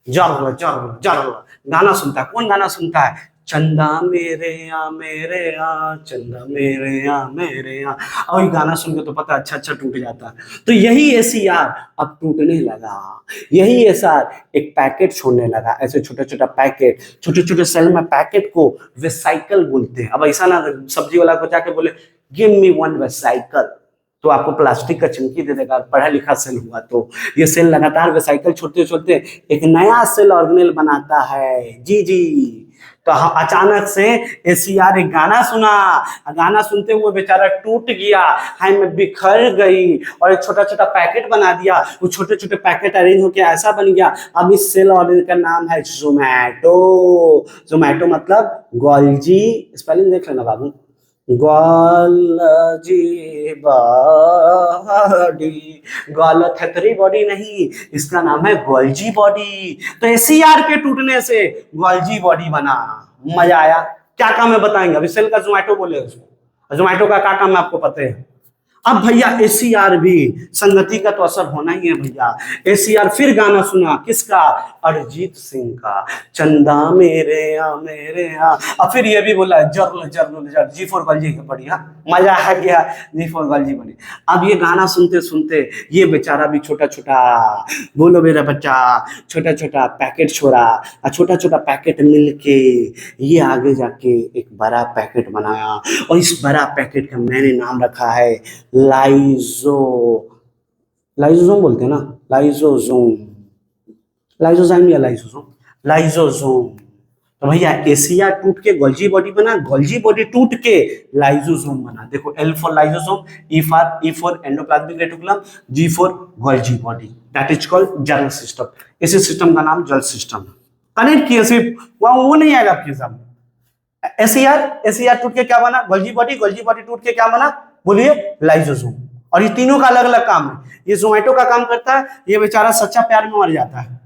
जर जर जर, गाना सुनता है। कौन गाना सुनता है? चंदा मेरे आ चंदा मेरे आ। और ये गाना सुन के तो पता अच्छा अच्छा टूट जाता है। तो यही एसीआर अब टूटने लगा, यही एसीआर एक पैकेट छोड़ने लगा, ऐसे छोटा छोटा पैकेट, छोटे छोटे सेल में पैकेट को वेसाइकल बोलते हैं। अब ऐसा ना सब्जी वाला को जाके बोले गिव मी वन वेसाइकल, तो आपको प्लास्टिक का चिमकी दे देगा। पढ़ा लिखा सेल हुआ तो ये सेल लगातार वेसाइकल छोड़ते छोड़ते एक नया सेल ऑर्गेनेल बनाता है। जी जी, तो अचानक से एसीआर एक गाना सुना, गाना सुनते हुए बेचारा टूट गया, हाय मैं बिखर गई, और एक छोटा छोटा पैकेट बना दिया। वो छोटे छोटे पैकेट अरेंज होकर ऐसा बन गया। अब इस सेल ऑर्गेनेल का नाम है जोमैटो। जोमैटो मतलब गोल्जी, स्पेलिंग देख लेना बाबू, गोल्जी बॉडी, गलत है तेरी बॉडी नहीं, इसका नाम है गोल्जी बॉडी। तो एसीआर के टूटने से गोल्जी बॉडी बना। मजा आया? क्या काम है बताएंगे? अभी सेल का जोमैटो बोले उसको, जोमैटो का क्या काम है आपको पता है? अब भैया एसीआर भी, संगति का तो असर होना ही है भैया। एसीआर फिर गाना सुना, किसका? अरिजीत सिंह का, चंदा मेरे आ। अब फिर ये भी बोला जर जर जर, जी फॉर गर्ल जी, बढ़िया मजा आ गया, जी फॉर गर्ल जी बड़ी। अब ये गाना सुनते सुनते ये बेचारा भी छोटा छोटा, बोलो मेरा बच्चा, छोटा छोटा पैकेट छोड़ा, और छोटा छोटा पैकेट मिलके ये आगे जाके एक बड़ा पैकेट बनाया। और इस बड़ा पैकेट का मैंने नाम रखा है लाइजो, लाइजोसोम बोलते हैं ना, लाइजोसोम, लाइजोजाइम या लाइजोसोम, लाइजोसोम। तो भैया एसीआर टूट के गोल्जी बॉडी बना, गोल्जी बॉडी टूट के लाइजोसोम बना। देखो L for lysosome, E for endoplasmic reticulum, G for Golgi body, that is called GERL system. इसी सिस्टम का नाम जल सिस्टम। कनेक्ट किए सिर्फ वहां वो नहीं आएगा आपके सामने। एसीआर टूट के क्या बना? गोल्जी बॉडी, गोल्जी बॉडी टूट के क्या बना? बोलिए लाइजोसोम। और ये तीनों का अलग अलग काम है। ये जोमैटो का काम करता है, ये बेचारा सच्चा प्यार में मर जाता है।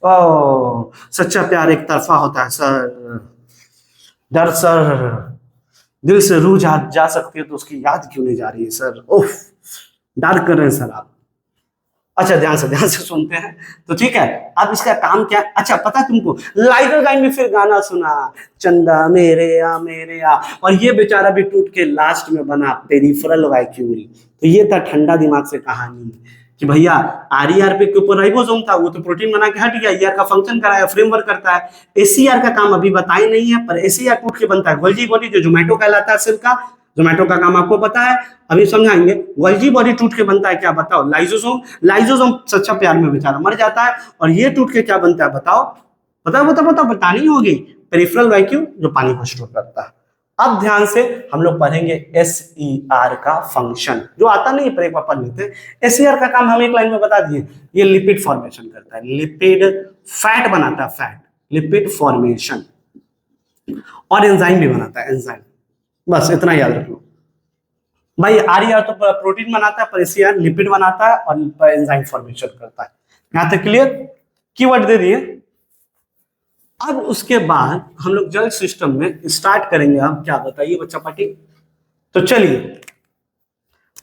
ओ सच्चा प्यार एक तरफा होता है सर, डर सर, दिल से रूह जा सकती है तो उसकी याद क्यों नहीं जा रही है सर? उफ, डर कर रहे हैं सर आप। अच्छा ध्यान से सुनते हैं तो ठीक है। अब इसका काम क्या? अच्छा पता तुमको, लाइजोजाइम में फिर गाना सुना, चंदा मेरे आ, और ये बेचारा भी टूट के लास्ट में बना पेरिफेरल वैक्यूल। तो ये था ठंडा दिमाग से कहानी कि भैया आरईआर पे के ऊपर राइबोसोम था, वो तो प्रोटीन बना के हट गया, ईआर का फंक्शन कराया, फ्रेमवर्क करता है। एसीआर का काम अभी बताए नहीं है, पर एसीआर टूट के बनता है गोल्जी बॉडी, जो जोमैटो कहलाता है सेल का। जोमैटो का काम आपको पता है, अभी समझाएंगे। गोल्जी बॉडी टूट के बनता है क्या बताओ? लाइजोसोम। लाइजोसोम सच्चा प्यार में बेचारा मर जाता है, और ये टूट के क्या बनता है बताओ? बताओ बतानी होगी। पेरिफेरल वैक्यूम, जो पानी को स्टोर करता है। अब ध्यान से हम लोग पढ़ेंगे एसईआर का फंक्शन, जो आता नहीं पर एक बार पढ़ लेते हैं। एसईआर का काम हम एक लाइन में बता दिए, ये लिपिड फॉर्मेशन करता है, लिपिड फैट बनाता है, फैट लिपिड फॉर्मेशन, और एंजाइम भी बनाता है, एंजाइम। बस इतना याद रख लो भाई। आरईआर तो प्रोटीन बनाता है, पर एसईआर लिपिड बनाता है और एंजाइम फॉर्मेशन करता है। यहां तक क्लियर? कीवर्ड दे दिए। अब उसके बाद हम लोग जल सिस्टम में स्टार्ट करेंगे। अब क्या बताइए बच्चा पार्टी? तो चलिए,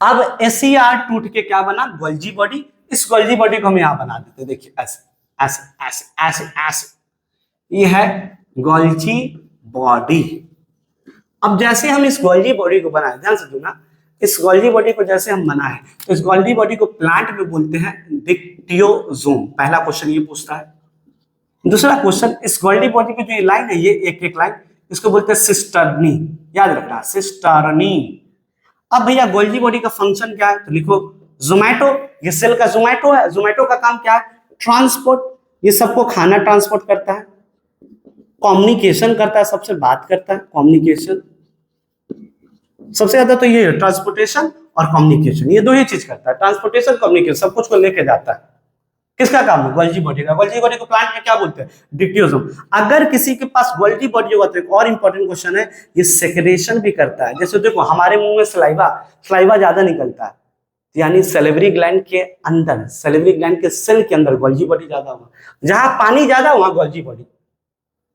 अब एसईआर टूट के क्या बना? Golgi body. इस गोल्जी बॉडी को हम यहां बना देते, देखिए ऐसे ऐसे ऐसे ऐसे ऐसे, ये है गोल्जी बॉडी। अब जैसे हम इस गोल्जी बॉडी को बनाए, ध्यान से सुनना, इस गोल्जी बॉडी को जैसे हम बनाए, तो इस गोल्जी बॉडी को प्लांट में बोलते हैं डिक्टियोजोम। पहला क्वेश्चन ये पूछता है। दूसरा क्वेश्चन, इस गोल्जी बॉडी की जो ये लाइन है, ये एक एक लाइन, इसको बोलते हैं सिस्टर्नी। याद रखना, सिस्टर्नी। अब भैया गोल्जी बॉडी का फंक्शन क्या है? तो लिखो जोमैटो, ये सेल का जोमैटो है। जोमैटो का काम क्या है? ट्रांसपोर्ट, ये सबको खाना ट्रांसपोर्ट करता है, कम्युनिकेशन करता है, सबसे बात करता है, कम्युनिकेशन सबसे ज्यादा तो ये ट्रांसपोर्टेशन और कम्युनिकेशन, ये दो ही चीज करता है, ट्रांसपोर्टेशन कम्युनिकेशन, सब कुछ को लेके जाता है। किसका काम है? गोल्जी बॉडी का। गोल्जी बॉडी को प्लांट में क्या बोलते हैं? डिक्टियोजोम। अगर किसी के पास गोल्जी बॉडी होगा तो एक और इंपॉर्टेंट क्वेश्चन है, ये सेक्रेशन भी करता है। जैसे देखो हमारे मुंह में सलाइवा ज्यादा निकलता है, यानी सैलिवरी ग्लैंड के अंदर, सैलिवरी ग्लैंड के सेल के अंदर गोल्जी बॉडी ज्यादा होगा। जहां पानी ज्यादा वहां गोल्जी बॉडी,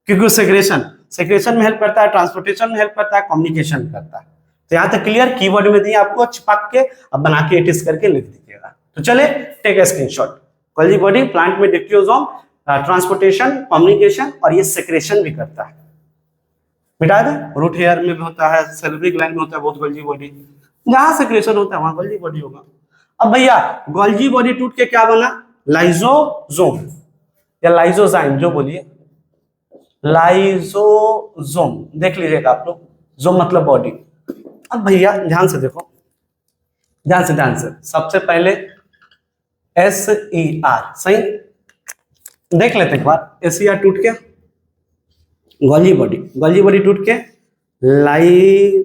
क्योंकि सेक्रेशन में हेल्प करता है, ट्रांसपोर्टेशन में हेल्प करता है, कम्युनिकेशन करता है। तो यहाँ तक क्लियर, कीवर्ड में दिए आपको, चिपक के अब बना के इटिस करके लिख दीजिएगा। तो चले take a screenshot. Golgi body plant में डिक्टियोसोम, ट्रांसपोर्टेशन, कम्युनिकेशन और ये सेक्रेशन भी करता है। मिटा दे, रूट हेयर में भी होता है, सैलिवरी ग्लैंड में होता है बहुत गोल्जी बॉडी, जहां सेक्रेशन होता है वहां गोल्जी बॉडी होगा। अब भैया गोल्जी बॉडी टूट के क्या बना, लाइजोसोम या लाइजोजाइम जो बोलिए, लाइजोसोम देख लीजिएगा आप लोग, जोम मतलब बॉडी। अब भैया ध्यान से देखो, ध्यान से सबसे पहले SER, सही देख लेते एक बार। SER टूट के गोल्जी बॉडी टूट के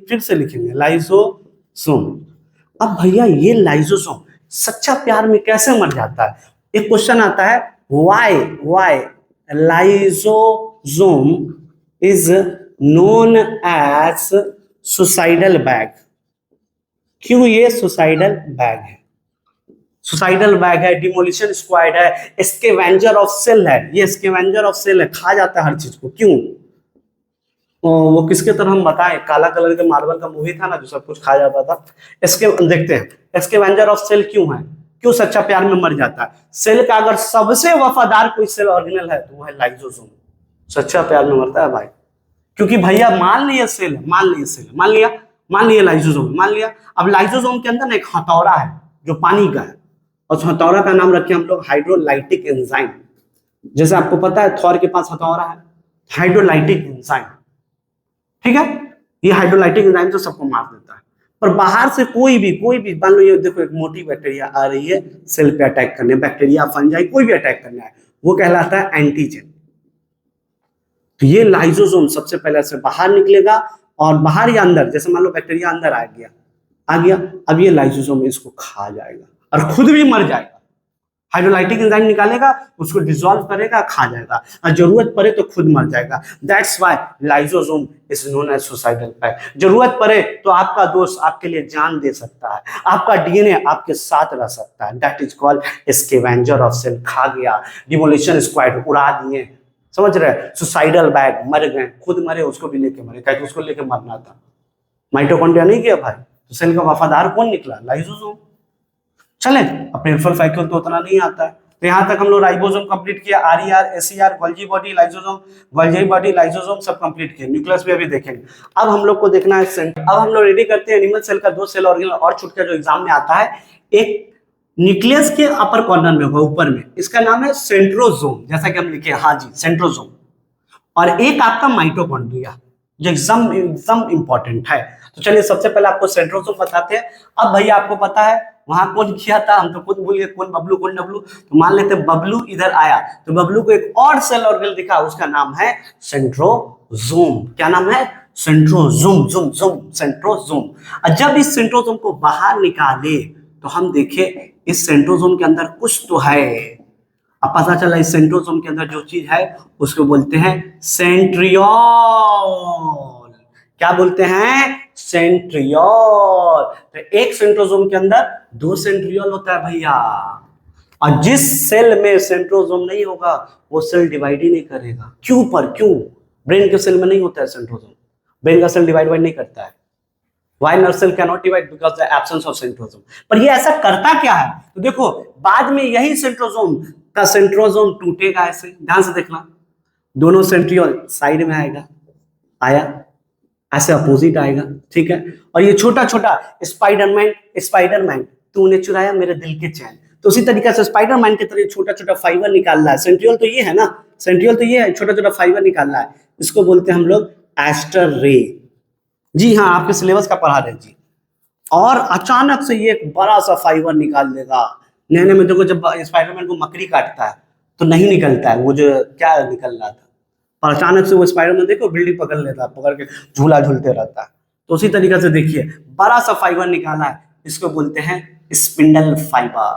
फिर से लिखेंगे लाइजोसोम। अब भैया ये लाइजोसोम सच्चा प्यार में कैसे मर जाता है? एक क्वेश्चन आता है, why lysosome is known as suicidal bag. क्यों ये सुसाइडल बैग है? सुसाइडल बैग है, डिमोलिशन स्क्वाड है, स्कैवेंजर ऑफ सेल है। ये स्कैवेंजर ऑफ सेल है, खा जाता है हर चीज को। क्यों? वो किसके तरह हम बताएं, काला कलर के मार्बल का मूवी था ना जो सब कुछ खा जाता था। इसके देखते हैं स्कैवेंजर ऑफ सेल क्यों है, क्यों सच्चा प्यार में मर जाता है। सेल का अगर सबसे वफादार कोई सेल ऑर्गेनल है तो वो है लाइजोसोम। सच्चा प्यार में मरता है भाई, क्योंकि भैया मान लिया लाइजोसोम, मान लिया। अब लाइजोसोम के अंदर ना एक हथौड़ा है जो पानी का है, और उस हथौड़ा का नाम रखे हम लोग हाइड्रोलाइटिक एंजाइम। जैसे आपको पता है थॉर के पास हथौड़ा है, हाइड्रोलाइटिक एंजाइम, ठीक है। ये हाइड्रोलाइटिक एंजाइम तो सबको मार देता है, पर बाहर से कोई भी मान लो, ये देखो एक मोटी बैक्टीरिया आ रही है सेल पे अटैक करने, बैक्टीरिया फंजाई कोई भी अटैक करने आए, वो कहलाता है एंटीजन। तो ये लाइजोसोम सबसे पहले से बाहर निकलेगा, और बाहर या अंदर, जैसे मान लो बैक्टीरिया अंदर आ गया, अब ये लाइजोसोम इसको खा जाएगा और खुद भी मर जाएगा। हाइड्रोलाइटिक एंजाइम निकालेगा, उसको डिसॉल्व करेगा, खा जाएगा, और जरूरत पड़े तो खुद मर जाएगा। That's why lysosome is known as suicidal pack. जरूरत पड़े तो आपका दोस्त आपके लिए जान दे सकता है, आपका डीएनए आपके साथ रह सकता है। That is called scavenger of cell. खा गया, डिमोलिशन स्क्वाड उड़ा दिए, समझ रहे? सुसाइडल बैग, मर गए, खुद मरे, उसको भी लेके मरे, क्योंकि उसको लेके मरना था। माइटोकॉन्ड्रिया नहीं किया भाई, तो सेल का वफादार कौन निकला? लाइजोसोम। चले, अब पेरिफेरल साइकिल तो उतना नहीं आता है। तो यहाँ तक हम लोग राइबोसोम कंप्लीट किया, RER, SER, Golgi body, lysosome, Golgi body, lysosome सब कंप्लीट किए। न्यूक्लियस भी अभी देखेंगे। अब हम लोग को देखना है सेंटर। अब हम लोग रेडी करते हैं एनिमल सेल का दो सेल ऑर्गेनल और छूट का जो एग्जाम में आता है। एक न्यूक्लियस के अपर कॉर्नर में होगा, ऊपर में, इसका नाम है सेंट्रोसोम, जैसा कि हम लिखे, हाँ जी सेंट्रोसोम। और एक आपका माइटोकॉन्ड्रिया जो एकदम इंपॉर्टेंट है। तो चलिए सबसे पहले आपको सेंट्रोसोम बताते हैं। अब भैया आपको पता है वहां कौन किया था, हम तो खुद भूल गए, कौन बबलू कौन डब्लू। तो मान लेते हैं बबलू इधर आया, तो बबलू को एक और सेल ऑर्गेनल दिखा, उसका नाम है सेंट्रोसोम। क्या नाम है? Centrosome, centrosome. और जब इस सेंट्रोसोम को बाहर निकाले तो हम देखे इस सेंट्रोसोम के अंदर कुछ तो है। अब पता चला इस सेंट्रोसोम के अंदर जो चीज है उसको बोलते हैं सेंट्रियोल। क्या बोलते हैं? सेंट्रियोल। तो एक सेंट्रोसोम के अंदर दो सेंट्रियोल होता है भैया, और जिस सेल में सेंट्रोसोम नहीं होगा वो सेल डिवाइड ही नहीं करेगा। क्यों? क्यों? ब्रेन के सेल में नहीं होता है सेंट्रोसोम, ब्रेन का सेल डिवाइड नहीं करता है। Why nerve cell cannot divide? Because the absence of centrosome. पर ये ऐसा करता क्या है? तो देखो बाद में यही सेंट्रोसोम टूटेगा ऐसे, ध्यान से देखना, दोनों सेंट्रियोल साइड में आया ऐसे अपोजिट आएगा, ठीक है। और ये छोटा छोटा स्पाइडरमैन तूने चुराया मेरे दिल के चैन, तो उसी तरीके से स्पाइडरमैन की तरह छोटा छोटा फाइबर निकाल रहा है। सेंट्रियोल तो ये है ना, सेंट्रियोल तो ये है, छोटा छोटा फाइबर निकाल रहा है, इसको बोलते हैं हम लोग एस्टर रे। जी हाँ, आपके सिलेबस का पढ़ा रहे जी। और अचानक से ये एक बड़ा सा फाइबर निकाल देगा। नैने में देखो जब स्पाइडरमैन को मकड़ी काटता है तो नहीं निकलता है वो जो क्या निकल रहा था, और अचानक से वो स्पाइडरमैन देखो बिल्डिंग पकड़ लेता है, पकड़ के झूला झूलते रहता है। तो उसी तरीके से देखिए बड़ा सा फाइबर निकाला है, इसको बोलते हैं स्पिंडल फाइबर।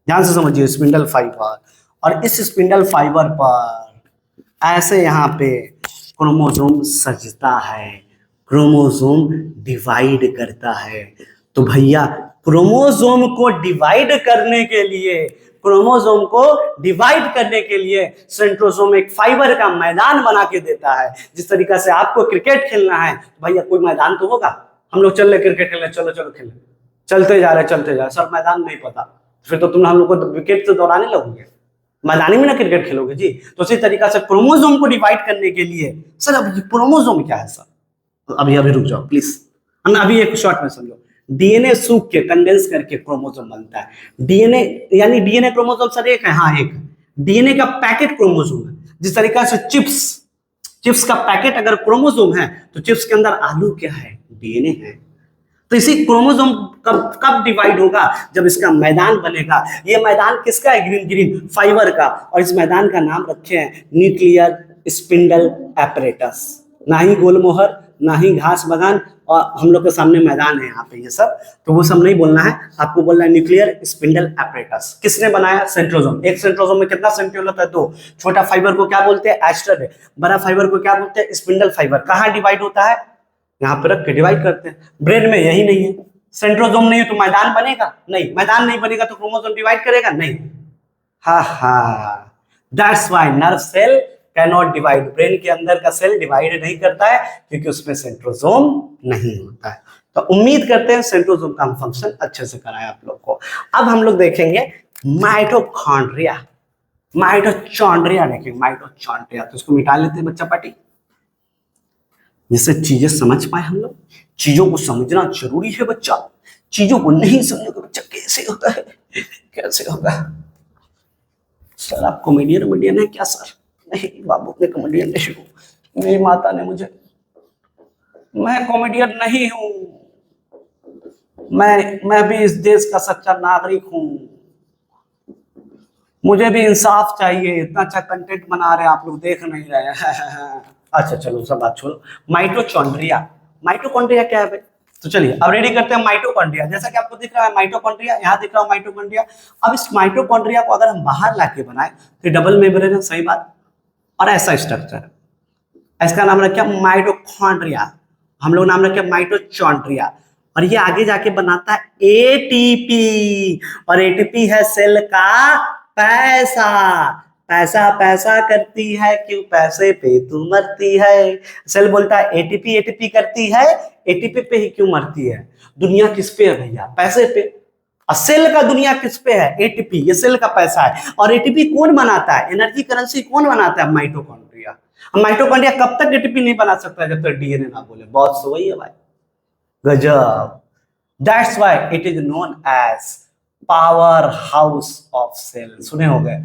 ध्यान से समझिए, स्पिंडल फाइबर। और इस स्पिंडल फाइबर पर ऐसे यहाँ पे क्रोमोसोम सजता है, क्रोमोसोम डिवाइड करता है। तो भैया क्रोमोसोम को डिवाइड करने के लिए, क्रोमोसोम को डिवाइड करने के लिए सेंट्रोसोम एक फाइबर का मैदान बना के देता है। जिस तरीका से आपको क्रिकेट खेलना है तो भैया कोई मैदान तो होगा। हम लोग चल रहे क्रिकेट खेलने, चलो चलो खेलने, चलते जा रहे सर मैदान नहीं पता, फिर तो तुम हम लोग को विकेट से दौड़ाने लगोगे, मैदानी में ना क्रिकेट खेलोगे जी। तो इसी तरीका से क्रोमोसोम को डिवाइड करने के लिए, सर अब क्रोमोसोम क्या है सर, अभी रुक जाओ प्लीज, अभी एक शॉर्ट में समझो। डीएनए सूख के कंडेंस करके क्रोमोसोम बनता है। डीएनए यानी डीएनए क्रोमोसोम सर एक है, हाँ एक। डीएनए का पैकेट क्रोमोसोम है। जिस तरीका से चिप्स का पैकेट अगर क्रोमोसोम है तो चिप्स के अंदर आलू क्या है, डीएनए है। तो इसी क्रोमोसोम कब डिवाइड होगा, जब इसका मैदान बनेगा। ये मैदान किसका है, ग्रीन फाइबर का, और इस मैदान का नाम रखे हैं न्यूक्लियर स्पिंडल एपरेटस। ना ही गोलमोहर, ना ही घास बगान, और हम लोग के सामने मैदान है यहाँ पे ये सब, तो वो सब नहीं बोलना है, आपको बोलना है न्यूक्लियर स्पिंडल एपरेटस। किसने बनाया, सेंट्रोसोम। एक सेंट्रोसोम में कितना सेंट्रियोल होता है, 2। छोटा फाइबर को क्या बोलते हैं, एस्टर। बड़ा फाइबर को क्या बोलते हैं, स्पिंडल फाइबर। कहाँ डिवाइड होता है, यहाँ पे रख के डिवाइड करते हैं। ब्रेन में यही नहीं है, सेंट्रोसोम नहीं है तो मैदान बनेगा नहीं, मैदान नहीं बनेगा तो क्रोमोसोम डिवाइड करेगा नहीं। That's why nerve cell cannot divide. Brain के अंदर का सेल डिवाइड नहीं करता है क्योंकि उसमें सेंट्रोसोम नहीं होता है। तो उम्मीद करते हैं सेंट्रोसोम का हम फंक्शन अच्छे से कराया आप लोग को। अब हम लोग देखेंगे माइटोकॉन्ड्रिया, माइटोचॉन्ड्रिया देखेंगे, माइटोचॉन्ड्रिया। तो इसको मिटा लेते हैं बच्चा पार्टी, जिससे चीजें समझ पाए हम लोग। चीजों को समझना जरूरी है बच्चा, चीजों को नहीं समझोगे बच्चा कैसे होता है, कैसे होगा। सर आप कॉमेडियन है क्या सर, नहीं बाबू मैं कॉमेडियन नहीं हूँ, मेरी माता ने मुझे, मैं कॉमेडियन नहीं हूँ, मैं भी इस देश का सच्चा नागरिक हूँ, मुझे भी इंसाफ चाहिए। इतना अच्छा कंटेंट बना रहे हैं आप लोग, देख नहीं रहे हैं। अच्छा चलो सब बात छोड़ो। माइटोचॉन्ड्रिया, माइटोकॉन्ड्रिया क्या है भाई, तो चलिए अब रेडी करते हैं माइटोकॉन्ड्रिया। जैसा कि आपको दिख रहा है माइटोकॉन्ड्रिया, यहाँ दिख रहा है माइटोकॉन्ड्रिया। अब इस माइटोकॉन्ड्रिया को अगर हम बाहर लाके बनाए तो डबल मेम्ब्रेन है, सही बात, और ऐसा स्ट्रक्चर है, इसका नाम रखा माइटोकॉन्ड्रिया, हम लोग नाम रखे माइटोचॉन्ड्रिया। और ये आगे जाके बनाता है एटीपी, और एटीपी है सेल का पैसा। पैसा पैसा करती है क्यों, पैसे पे तू मरती है। सेल बोलता है एटीपी एटीपी करती है, एटीपी पे ही क्यों मरती है। दुनिया किस पे है भैया, पैसे पे। और सेल का दुनिया किस पे है, एटीपी, ये सेल का पैसा है। और एटीपी कौन बनाता है, एनर्जी करेंसी कौन बनाता है, माइटोकॉन्ड्रिया। माइटोकॉन्ड्रिया कब तक एटीपी नहीं बना सकता, जब तक डीएनए ना बोले। बहुत सही है भाई, गजब। That's why it is known as power house of cell. सुने हो गए,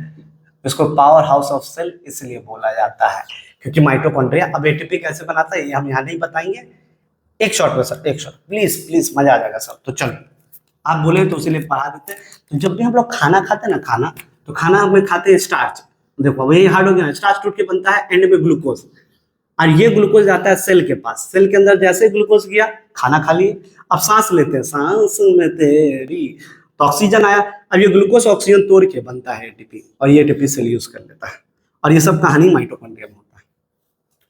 इसको पावर हाउस ऑफ सेल इसलिए बोला जाता है क्योंकि माइटोकॉन्ड्रिया। अब एटीपी कैसे बनाता है ये हम यहाँ नहीं बताएंगे, एक शॉट में सर, एक शॉट, प्लीज प्लीज, मजा आ जाएगा सब। तो चलो आप बोले तो इसीलिए पढ़ा देते हैं। तो जब भी हम लोग खाना खाते हैं ना, खाना तो खाना में खाते हैं स्टार्च, देखो वही हार्ड हो गया, स्टार्च टूट के बनता है एंड में ग्लूकोज, और ये ग्लूकोज जाता है सेल के पास। सेल के अंदर जैसे ग्लूकोज गया, खाना खा लिए, अब सांस लेते हैं, सांस में तेरी, तो ऑक्सीजन आया। अब ये ग्लूकोज ऑक्सीजन तोड़ के बनता है एटीपी, और ये एटीपी सेल यूज कर लेता है। और ये सब कहानी माइटोकॉन्ड्रिया में होता है,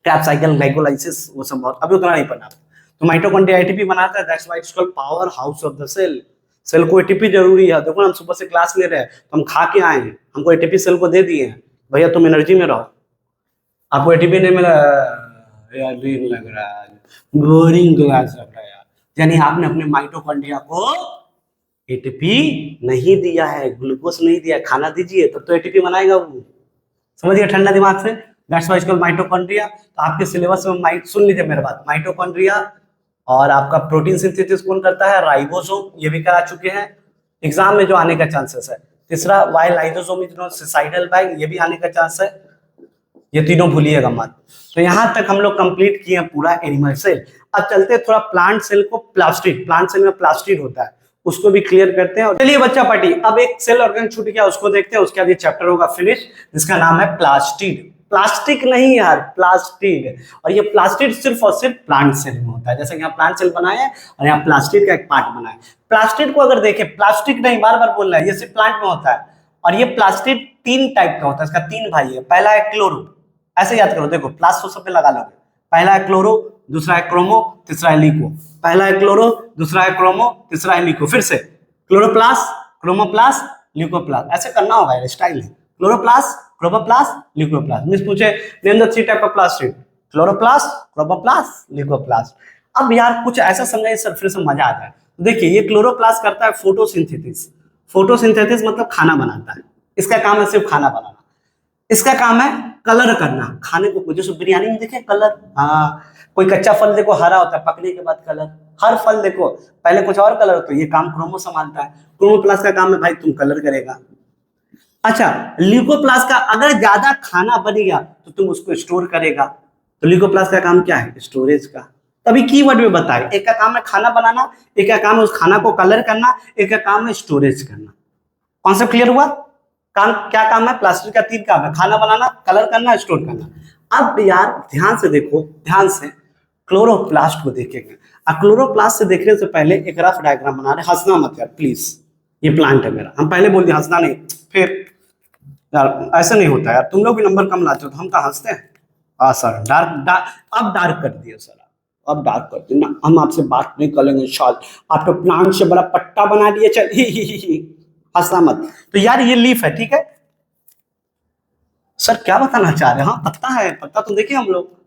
ट्रैप साइकिल, ग्लाइकोलाइसिस, वो सब बहुत, अभी उतना नहीं पढ़ना। तो माइटोकॉन्ड्रिया एटीपी बनाता है, that's why it's called power house of the cell. Cell को एटीपी जरूरी है। देखो हम सुबह से क्लास ले रहे हैं तो हम खा के आए हैं, हमको एटीपी सेल को दे दिए हैं, भैया तुम एनर्जी में रहो। आपको एटीपी नहीं मिला यार, बोरिंग लग रहा है, बोरिंग क्लास लग रहा है यार, यानी आपने अपने माइटोकॉन्ड्रिया को एटीपी नहीं दिया है, ग्लूकोज नहीं दिया, खाना दीजिए तब तो एटीपी बनाएगा वो। समझिए ठंडा दिमाग से, that's why it's called mitochondria. तो आपके सिलेबस में सुन लीजिए मेरे बात, माइटोकॉन्ड्रिया और आपका प्रोटीन सिंथेसिस कौन करता है, राइबोसोम, ये भी करा चुके हैं, एग्जाम में जो आने का चांसेस है। तीसरा why lysosome is known suicidal bag, ये भी आने का चांस है, ये तीनों भूलिएगा मत। तो यहां तक हम लोग कंप्लीट किए पूरा एनिमल सेल। अब चलते हैं थोड़ा प्लांट सेल को, प्लास्टिड, प्लांट सेल में प्लास्टिड होता है, उसको भी क्लियर करते हैं। और चलिए बच्चा पार्टी, अब एक सेल ऑर्गन छूट गया, उसको देखते हैं, उसके बाद ये चैप्टर होगा फिनिश, जिसका नाम है प्लास्टिड। प्लास्टिक नहीं यार, प्लास्टिड। और ये प्लास्टिड सिर्फ और सिर्फ प्लांट सेल में होता है। जैसे यहाँ प्लांट सेल बनाए हैं और यहाँ प्लास्टिड का एक पार्ट बना है। प्लास्टिड को अगर देखें, प्लास्टिक नहीं, बार बार बोल रहा है, ये सिर्फ प्लांट में होता है। और ये प्लास्टिड 3 टाइप का होता है, इसका 3 भाई है। पहला है क्लोरो, ऐसे याद करो, देखो प्लास तो सब पे लगा लोगे। पहला है क्लोरो, दूसरा है क्रोमो, तीसरा है लिको। पहला है क्लोरो, दूसरा है क्रोमो, तीसरा है लिको। फिर से क्लोरोप्लास्ट, क्रोमोप्लास्ट, ल्यूकोप्लास्ट, ऐसे करना होगा यार, स्टाइल है। Chloroplast, chromoplast, leucoplast. मिस पूछे name the three type of plastid, chloroplast, chromoplast, leucoplast. अब यार कुछ ऐसा समझाइए सर फिर से मजा आ जाए। देखिए ये क्लोरोप्लास्ट करता है फोटोसिंथेसिस, फोटोसिंथेसिस मतलब खाना बनाता है, इसका काम है सिर्फ खाना बनाना। इसका काम है कलर करना खाने को, जैसे बिरयानी में देखे कलर, हाँ कोई कच्चा फल देखो हरा होता है, पकने के बाद कलर, हर फल देखो पहले कुछ और कलर होता है, ये काम क्रोमो संभालता है। क्रोमोप्लास्ट का काम है भाई तुम कलर करेगा। अच्छा ल्यूकोप्लास्ट का अगर ज्यादा खाना बन गया तो तुम उसको स्टोर करेगा, तो ल्यूकोप्लास्ट का काम क्या है, स्टोरेज का। तभी कीवर्ड में बताए, एक का काम है खाना बनाना, एक का काम है उस खाना को कलर करना, एक का काम है स्टोरेज करना। कॉन्सेप्ट क्लियर हुआ? काम क्या काम है, प्लास्टिक का 3 काम है, खाना बनाना, कलर करना, स्टोर करना। अब यार ध्यान से देखो, ध्यान से क्लोरोप्लास्ट को देखेंगे। क्लोरोप्लास्ट से देखने से पहले एक रफ डायग्राम बना रहे, हंसना मत यार प्लीज, ये प्लांट है मेरा, हम पहले बोल दिए हंसना नहीं, फिर यार ऐसा नहीं होता यार, तुम लोग भी नंबर कम लाते हो तो हम कहाँ हंसते हैं। हाँ सर अब डार्क कर दिए सर, अब डार्क कर दिए ना, हम आपसे बात नहीं करेंगे शाल, आप तो प्लांट से बड़ा पट्टा बना दिए, चल ही हंसना मत। तो यार ये लीफ है, ठीक है सर, क्या बताना चाह रहे हैं? हाँ पत्ता है, पत्ता तो देखिए हम लोग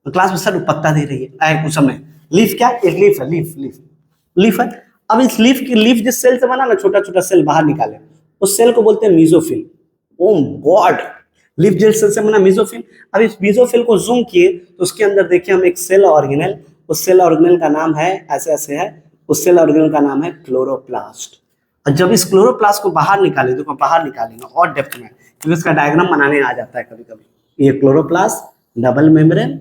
क्लास में सर पत्ता दे रही है कुछ समय, लीफ क्या, एक लीफ है, लीफ है। अब इस लीफ की, लीफ जिस सेल से बना ना, छोटा छोटा सेल बाहर निकाले, उस सेल को बोलते हैं मीजोफिल। ओह गॉड, लीफ जिस सेल से बना मीजोफिल। अब इस मीजोफिल को जूम किए तो उसके अंदर देखिए हम एक सेल ऑर्गेनेल, उस सेल ऑर्गेनेल का नाम है ऐसे ऐसे है, उस सेल ऑर्गेनेल का नाम है क्लोरोप्लास्ट। और जब इस क्लोरोप्लास्ट को बाहर निकाले, देखो बाहर निकालेंगे और डेप्थ में, क्योंकि इसका डायग्राम बनाने आ जाता है कभी कभी। ये क्लोरोप्लास्ट, डबल मेम्ब्रेन,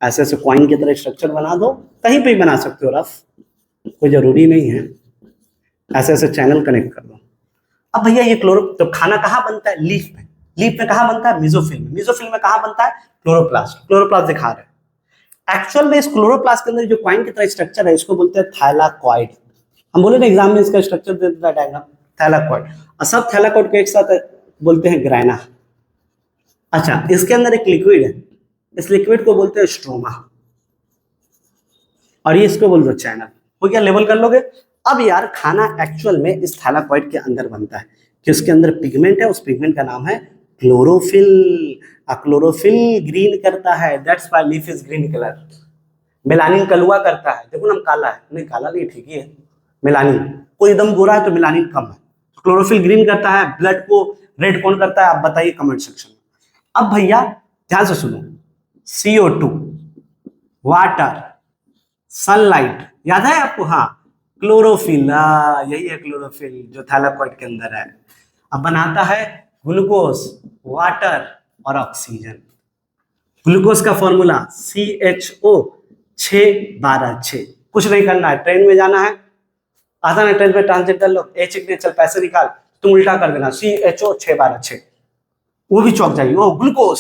ऐसे ऐसे कॉइन की तरह स्ट्रक्चर बना दो, कहीं पे भी बना सकते हो रफ, कोई जरूरी नहीं है, ऐसे ऐसे चैनल कनेक्ट कर दो। अब भैया ये क्लोरो, तो खाना कहाँ बनता है, लीफ में, लीफ में कहाँ बनता है, मीजोफिल में, मीजोफिल में कहाँ बनता है, क्लोरोप्लास्ट, क्लोरोप्लास्ट दिखा रहे हैं। एक्चुअल में इस क्लोरोप्लास्ट के अंदर जो कॉइन की तरह स्ट्रक्चर है इसको बोलते हैं थैलाकॉइड। हम बोले ना एग्जाम में इसका स्ट्रक्चर दे देता है डायग्राम, थैलाकॉइड, और सब थैलाकॉइड को एक साथ बोलते हैं ग्रैना। अच्छा इसके अंदर एक लिक्विड है, इस लिक्विड को बोलते हैं स्ट्रोमा, और ये इसको बोलते हैं चैनल। हो गया, लेवल कर लोगे। अब यार खाना एक्चुअल में इस थैलाकॉइड के अंदर बनता है, कि उसके अंदर पिगमेंट है, उस पिगमेंट का नाम है क्लोरोफिल। क्लोरोफिल ग्रीन करता है, that's why leaf is green colour. Melanin कलुआ करता है, देखो ना काला है, नहीं काला नहीं, ठीक ही है मेलानिन, कोई एकदम गोरा है तो मेलानिन कम है। तो क्लोरोफिल ग्रीन करता है, ब्लड को रेड कौन करता है, आप बताइए कमेंट सेक्शन में। अब भैया ध्यान से सुनो, CO2, वाटर, सनलाइट, याद है आपको? हाँ क्लोरोफिल, यही है क्लोरोफिल जो थैलाकॉइड के अंदर है। अब बनाता है ग्लूकोज, वाटर और ऑक्सीजन। ग्लूकोज का फॉर्मूला CHO 612 कुछ नहीं करना है, ट्रेन में जाना है, आता ना ट्रेन में ट्रांजिट कर लो, H लिखने चल पैसे निकाल, तुम उल्टा कर देना CHO 612, वो भी चौक जाएगी, वो ग्लूकोज,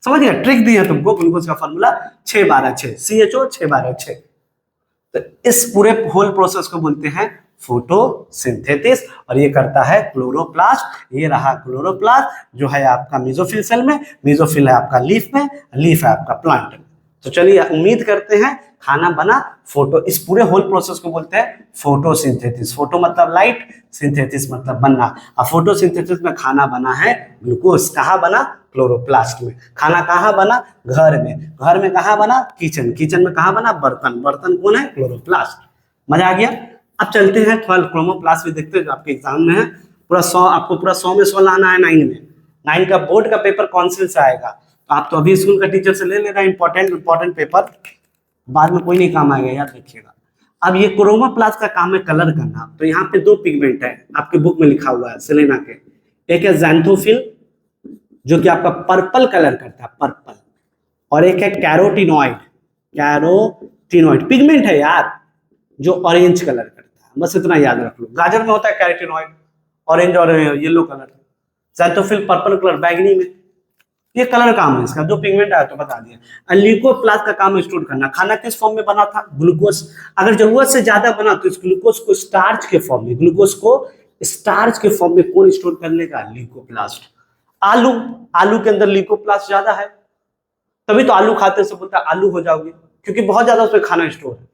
समझ गया, ट्रिक दी है तुमको, ग्लूकोज का फॉर्मूला 612 CHO 612। तो इस पूरे होल प्रोसेस को बोलते हैं फोटोसिंथेसिस, और ये करता है क्लोरोप्लास्ट। ये रहा क्लोरोप्लास्ट जो है आपका मेसोफिल सेल में, मेसोफिल है आपका लीफ में, लीफ है आपका प्लांट में। तो चलिए उम्मीद करते हैं खाना बना। फोटो, इस पूरे होल प्रोसेस को बोलते हैं फोटोसिंथेसिस। फोटो मतलब लाइट, सिंथेसिस मतलब बनना। अब फोटोसिंथेसिस में खाना बना है ग्लूकोज, कहाँ बना, क्लोरोप्लास्ट में। खाना कहाँ बना, घर में। घर में कहाँ बना, किचन। किचन में कहाँ बना, बर्तन। बर्तन कौन है, क्लोरोप्लास्ट। मजा आ गया। अब चलते हैं थोड़ा क्रोमोप्लास्ट भी देखते हैं जो आपके एग्जाम में है। पूरा 100, आपको पूरा 100 में 100 लाना है 9 में। 9 का बोर्ड का पेपर कौन से आएगा, आप तो अभी स्कूल का टीचर से ले लेना इंपॉर्टेंट पेपर, बाद में कोई नहीं काम आएगा, याद रखिएगा। अब ये क्रोमोप्लास्ट का काम है कलर करना। तो यहाँ पे 2 पिगमेंट है, आपके बुक में लिखा हुआ है सेलेना के। एक है ज़ैंथोफिल जो कि आपका पर्पल कलर करता है, पर्पल, और एक है कैरोटीनॉइड। कैरोटीनॉइड पिगमेंट है यार जो ऑरेंज कलर करता है, बस इतना याद रख लो। गाजर में होता है कैरोटीनॉइड, ऑरेंज और yellow colour. Xanthophyll purple colour, बैगनी में। ये कलर काम है इसका, जो पिगमेंट आया तो बता दिया। ल्यूकोप्लास्ट का काम है स्टोर करना। खाना किस फॉर्म में बना था, ग्लूकोज। अगर जरूरत से ज्यादा बना तो इस ग्लूकोज को स्टार्च के फॉर्म में, ग्लूकोज को स्टार्च के फॉर्म में कौन स्टोर कर लेगा, ल्यूकोप्लास्ट। आलू, आलू के अंदर ल्यूकोप्लास्ट ज्यादा है, तभी तो आलू खाते से बोलता है आलू हो जाओगे, क्योंकि बहुत ज्यादा उसमें खाना स्टोर है,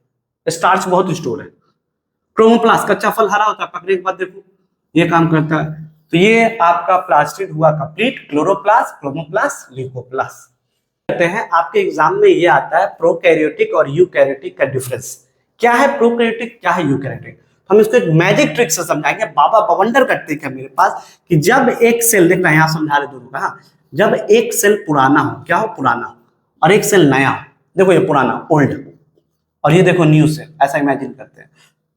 स्टार्च बहुत स्टोर है। क्रोमोप्लास्ट, कच्चा फल हरा होता है, पकने के बाद देखो ये काम करता है। तो ये आपका प्लास्टिड हुआ कंप्लीट, क्लोरोप्लास्ट, क्रोमोप्लास्ट, ल्यूकोप्लास्ट। कहते हैं आपके एग्जाम में ये आता है प्रोकैरियोटिक और यूकैरियोटिक का डिफरेंस। क्या है प्रोकैरियोटिक, क्या है यूकैरियोटिक? हम इसको एक मैजिक ट्रिक से समझाएंगे। बाबा बवंडर का ट्रिक है मेरे पास कि जब एक सेल, देखना यहाँ समझा रहे दोनों का, हाँ, जब एक सेल पुराना हो, क्या हो, पुराना हो, और एक सेल नया हो, देखो ये पुराना ओल्ड, और ये देखो न्यू सेल, ऐसा इमेजिन करते हैं।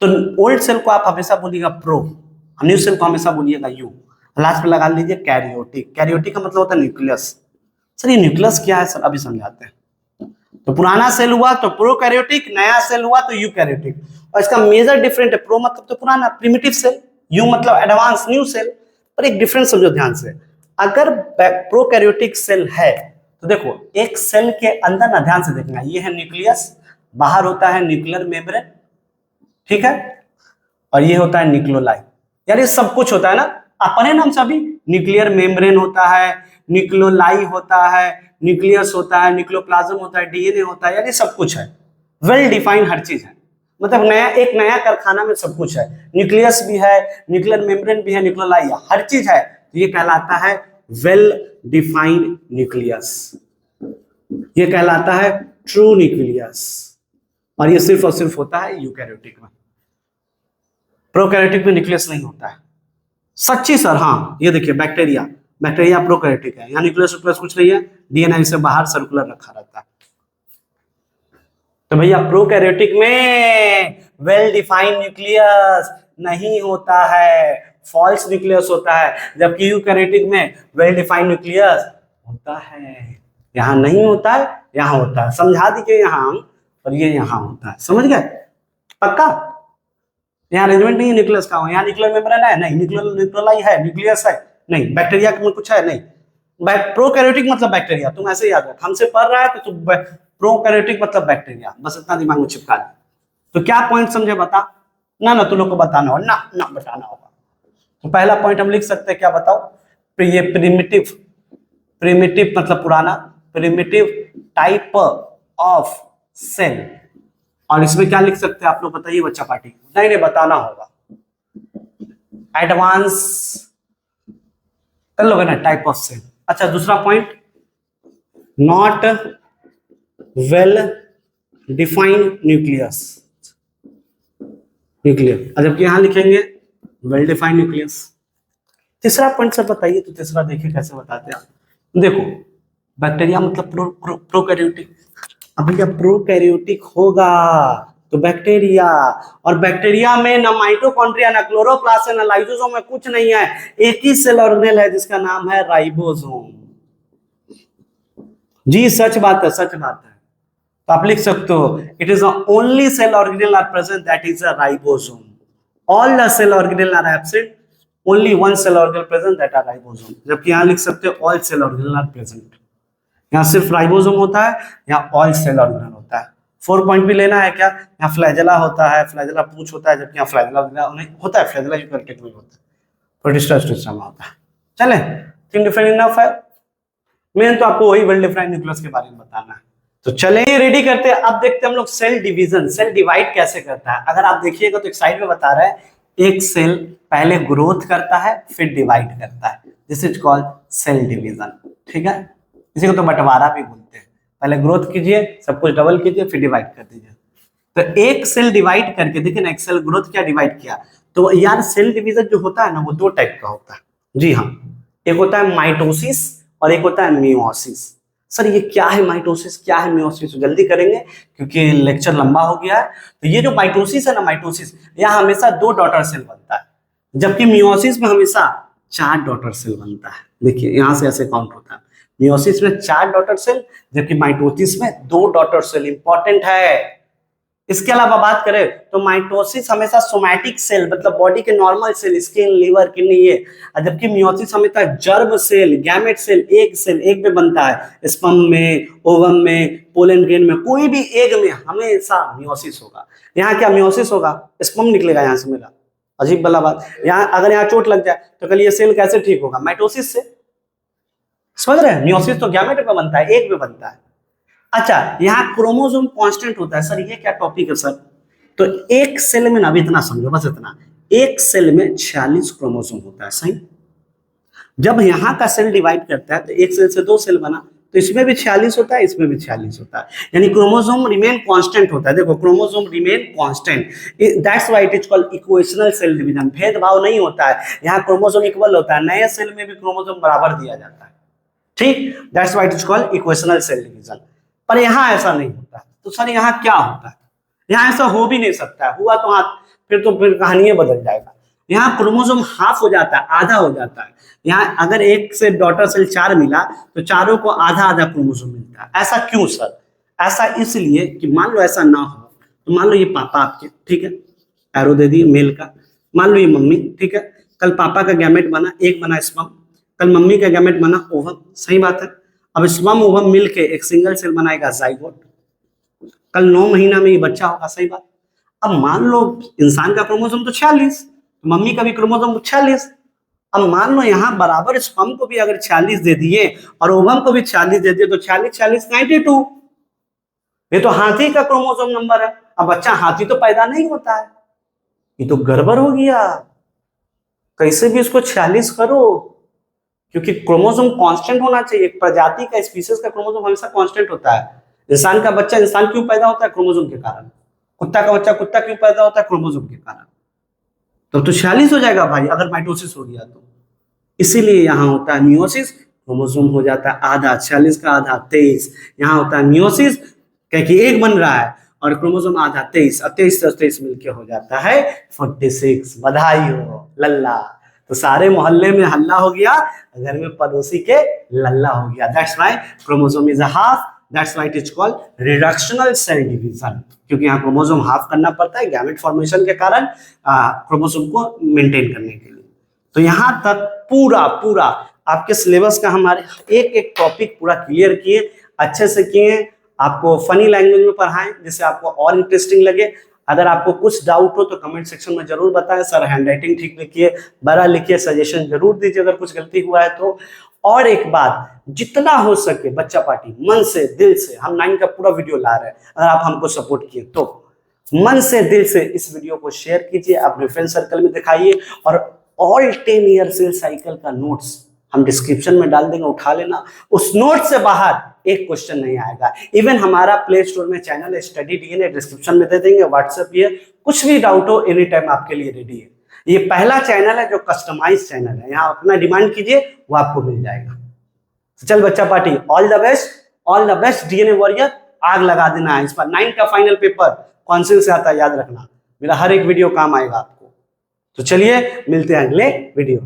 तो ओल्ड सेल को आप हमेशा बोलिएगा प्रो, न्यू सेल को हमेशा बोलिएगा यू, लास्ट में लगा लीजिए कैरियोटिक। कैरियोटिक का मतलब होता है न्यूक्लियस। सर ये न्यूक्लियस क्या है सर, अभी समझाते हैं। तो पुराना सेल हुआ तो प्रोकैरियोटिक, नया सेल हुआ तो यूकैरियोटिक, और इसका मेजर डिफरेंट है। प्रो मतलब तो पुराना प्रिमिटिव सेल, यू मतलब एडवांस न्यू सेल। पर एक डिफरेंस समझो ध्यान से, अगर प्रोकैरियोटिक सेल है तो देखो एक सेल के अंदर ना, ध्यान से देखना, ये है न्यूक्लियस, बाहर होता है न्यूक्लियर मेम्ब्रेन, ठीक है, और ये होता है न्यूक्लियोलाई, यार ये सब कुछ होता है ना, आप पढ़े ना हम सभी, न्यूक्लियर मेम्ब्रेन होता है, न्यूक्लियोलाई होता है, न्यूक्लियस होता है, न्यूक्लियोप्लाज्म होता है, डीएनए होता है, यार ये सब कुछ है, वेल डिफाइंड हर चीज है। मतलब नया, एक नया कारखाना में सब कुछ है, न्यूक्लियस भी है, न्यूक्लियर मेम्ब्रेन भी है, न्यूक्लियोलाई है, हर चीज है। तो ये कहलाता है वेल डिफाइंड न्यूक्लियस, ये कहलाता है ट्रू न्यूक्लियस, और ये सिर्फ और सिर्फ होता है यूकैरियोटिक में। प्रोकैरियोटिक में न्यूक्लियस नहीं होता है। सच्ची सर, हाँ ये देखिए बैक्टीरिया, बैक्टीरिया प्रोकैरियोटिक है, यहाँ न्यूक्लियस कुछ नहीं है, डीएनए से बाहर सर्कुलर रखा रहता है। तो भैया प्रोकैरियोटिक में वेल डिफाइंड न्यूक्लियस नहीं होता है, फॉल्स न्यूक्लियस होता है, जबकि यूकैरियोटिक में वेल डिफाइंड न्यूक्लियस होता है। यहाँ नहीं होता है, यहाँ होता है, समझा दीजिए यहाँ, और ये यहाँ होता है, समझ गए पक्का? यहाँ अरेंजमेंट नहीं है न्यूक्लियस का, यहाँ न्यूक्लियर मेम्ब्रेन है नहीं, न्यूक्लियोलाई है, न्यूक्लियस है नहीं, बैक्टीरिया में कुछ है नहीं। प्रोकैरियोटिक मतलब बैक्टीरिया, तुम ऐसे याद रख, हमसे पढ़ रहा है तो तुम प्रोकैरियोटिक मतलब बैक्टीरिया, बस इतना दिमाग में चिपका दे। तो क्या पॉइंट समझे बता ना, तुम लोग को बताना हो ना, बताना होगा। तो पहला पॉइंट हम लिख सकते हैं, क्या बताओ, ये प्रिमिटिव, प्रिमिटिव मतलब पुराना, प्रिमिटिव टाइप ऑफ सेल। और इसमें क्या लिख सकते हैं आप लोग बताइए बच्चा पार्टी? नहीं बताना होगा, एडवांस कर लोगे ना, टाइप ऑफ सेल। अच्छा दूसरा point, not well defined nucleus, nuclear, जबकि यहां लिखेंगे वेल डिफाइंड न्यूक्लियस। तीसरा पॉइंट सर बताइए, तो तीसरा देखिए कैसे बताते हैं आप। देखो बैक्टीरिया मतलब प्रोकैरियोटिक, अब क्या प्रोकैरियोटिक होगा तो बैक्टीरिया, और बैक्टीरिया में ना माइटोकॉन्ड्रिया, ना क्लोरोप्लास्ट, ना लाइसोसोम में कुछ नहीं है, एक ही सेल ऑर्गेनेल है जिसका नाम है राइबोसोम। जी सच बात है, सच बात है। तो आप लिख सकते हो it is the only cell organelle are present that is a ribosome, all the cell organelle are absent, only one cell organelle present that are ribosome. जबकि यहां लिख सकते हो all cell organelle are present, यहाँ सिर्फ राइबोसोम होता है, यहाँ ऑल सेल ऑर्गेनेल होता है। 4 पॉइंट भी लेना है क्या, यहाँ फ्लैजेला होता है, फ्लैजेला पूछ होता है, जबकि यहाँ फ्लैजेला नहीं होता है, फ्लैजेला यूकैरियोटिक में होता है, प्रोटिस्टा स्टिस्टा में होता है। चले, तीन डिफरेंट इनफ है, मेन तो आपको वही वेल डिफाइंड न्यूक्लियस के बारे में बताना है। तो चले रेडी करते हैं, अब देखते हैं हम लोग सेल डिवीजन, सेल डिवाइड कैसे करता है। अगर आप देखिएगा तो एक साइड में बता रहा है, एक सेल पहले ग्रोथ करता है फिर डिवाइड करता है, this is called cell division, ठीक है। इसी को तो बंटवारा भी बोलते हैं, पहले ग्रोथ कीजिए, सब कुछ डबल कीजिए, फिर डिवाइड कर दीजिए। तो एक सेल डिवाइड करके देखिए ना, एक सेल ग्रोथ क्या डिवाइड किया, तो यार सेल डिवीजन जो होता है ना वो 2 टाइप का होता है। जी हाँ, एक होता है माइटोसिस और एक होता है मियोसिस। सर ये क्या है माइटोसिस, क्या है मियोसिस, जल्दी करेंगे क्योंकि लेक्चर लंबा हो गया है। तो ये जो माइटोसिस है ना, माइटोसिस यहाँ हमेशा 2 डॉटर सेल बनता है, जबकि मियोसिस में हमेशा 4 डॉटर सेल बनता है। देखिए यहाँ से ऐसे काउंट होता है, मियोसिस में 4 डॉटर सेल, जबकि माइटोसिस में 2 डॉटर सेल। इंपॉर्टेंट है। इसके अलावा बात करें तो माइटोसिस हमेशा सोमैटिक सेल मतलब बॉडी के normal cell, skin, liver, kidney, ये, जबकि मियोसिस हमेशा germ cell, gamete cell, egg में बनता है, स्पर्म में, ओवम में, पोलन ग्रेन में, कोई भी एग में हमेशा मियोसिस होगा। यहाँ क्या मियोसिस होगा, स्पर्म निकलेगा यहाँ से मेरा, अजीब वाला बात। यहाँ अगर यहाँ चोट लग जाए तो कल ये सेल कैसे ठीक होगा, माइटोसिस से, समझ रहे हैं। मियोसिस तो गैमेट में बनता है, एग में बनता है। अच्छा यहाँ क्रोमोसोम कांस्टेंट होता है। सर ये क्या टॉपिक है सर, तो एक सेल में ना, अभी इतना समझो बस इतना, एक सेल में 46 क्रोमोसोम होता है, सही। जब यहाँ का सेल डिवाइड करता है तो एक सेल से 2 सेल बना, तो इसमें भी 46 होता है, इसमें भी 46 होता है, यानी क्रोमोसोम रिमेन कांस्टेंट होता है। देखो chromosome remain constant, that's why it is called equational cell division. भेदभाव नहीं होता है, यहाँ क्रोमोसोम इक्वल होता है, नए सेल में भी क्रोमोसोम बराबर दिया जाता है, ठीक। That's why it is called equational cell division. पर यहाँ ऐसा नहीं होता है। तो सर यहाँ क्या होता है? यहाँ ऐसा हो भी नहीं सकता है, हुआ तो फिर कहानी बदल जाएगा। यहाँ क्रोमोसोम हाफ हो जाता है, आधा हो जाता है। यहाँ अगर एक से डॉटर सेल 4 मिला तो चारों को आधा आधा क्रोमोसोम मिलता है। ऐसा क्यों सर? ऐसा इसलिए कि मान लो ऐसा ना हो, तो मान लो ये पापा आपके, ठीक है, एरो दे दिए मेल का, मान लो ये मम्मी, ठीक है, कल पापा का गैमेट बना, एक बना स्पर्म, कल मम्मी का गैमेट बना ओवम, सही बात है। अब स्पर्म ओवम मिलके एक सिंगल सेल बनाएगा जाइगोट, कल 9 महीना में ये बच्चा होगा, सही बात। अब मान लो इंसान का क्रोमोसोम तो 46, मम्मी का भी क्रोमोसोम 46। अब मान लो यहाँ बराबर स्पर्म को भी अगर 46 दे दिए और ओवम को भी 46 दे दिए, तो 40 40 92। ये तो हाथी का क्रोमोसोम नंबर है। अब बच्चा हाथी तो पैदा नहीं होता है, ये तो गड़बड़ हो गया। कैसे भी इसको 46 करो, क्योंकि क्रोमोसोम कांस्टेंट होना चाहिए। एक प्रजाति का, स्पीशीज का क्रोमोसोम हमेशा कांस्टेंट होता है। इंसान का बच्चा इंसान क्यों पैदा होता है? क्रोमोसोम के कारण। कुत्ता का बच्चा कुत्ता क्यों पैदा होता है? क्रोमोसोम के कारण। तो 46 हो जाएगा भाई अगर माइटोसिस हो गया तो। इसीलिए यहाँ होता है मियोसिस, क्रोमोसोम हो जाता है आधा, 46 का आधा 23। यहाँ होता है मियोसिस, क्योंकि एक बन रहा है, और क्रोमोसोम आधा 23, और 23 से 23 मिलके हो जाता है 46। बधाई हो लल्ला। तो सारे मोहल्ले में हल्ला हो गया, घर में पड़ोसी के लल्ला हो गया। That's why chromosome is a half, that's why it is called reductional cell division, क्योंकि यहाँ क्रोमोसोम हाफ करना पड़ता है गैमेट फॉर्मेशन के कारण, क्रोमोसोम को मेंटेन करने के लिए। तो यहाँ तक पूरा पूरा आपके सिलेबस का हमारे एक एक टॉपिक पूरा क्लियर किए, अच्छे से किए, आपको फनी लैंग्वेज में पढ़ाएं जिससे आपको और इंटरेस्टिंग लगे। अगर आपको कुछ डाउट हो तो कमेंट सेक्शन में जरूर बताएं। सर हैंडराइटिंग ठीक लिखिए, बड़ा लिखिए, सजेशन जरूर दीजिए अगर कुछ गलती हुआ है तो। और एक बात, जितना हो सके बच्चा पार्टी मन से दिल से, हम 9 का पूरा वीडियो ला रहे हैं, अगर आप हमको सपोर्ट किए तो मन से दिल से इस वीडियो को शेयर कीजिए, अपने फ्रेंड सर्कल में दिखाइए। और ऑल 10 ईयर सेल साइकिल का नोट्स हम डिस्क्रिप्शन में डाल देंगे, उठा लेना। उस नोट से बाहर एक क्वेश्चन नहीं आएगा। इवन हमारा प्ले स्टोर में चैनल है स्टडी डीएनए, डिस्क्रिप्शन में दे देंगे, व्हाट्सएप ये, कुछ भी डाउट हो एनी टाइम आपके लिए रेडी है। ये पहला चैनल है जो कस्टमाइज चैनल है, यहाँ अपना डिमांड कीजिए वो आपको मिल जाएगा। तो चल बच्चा party, all the best DNA warrior. आग लगा देना है इस पर। 9 का फाइनल पेपर कौन से आता है याद रखना, मेरा हर एक वीडियो काम आएगा आपको। तो चलिए मिलते हैं अगले वीडियो।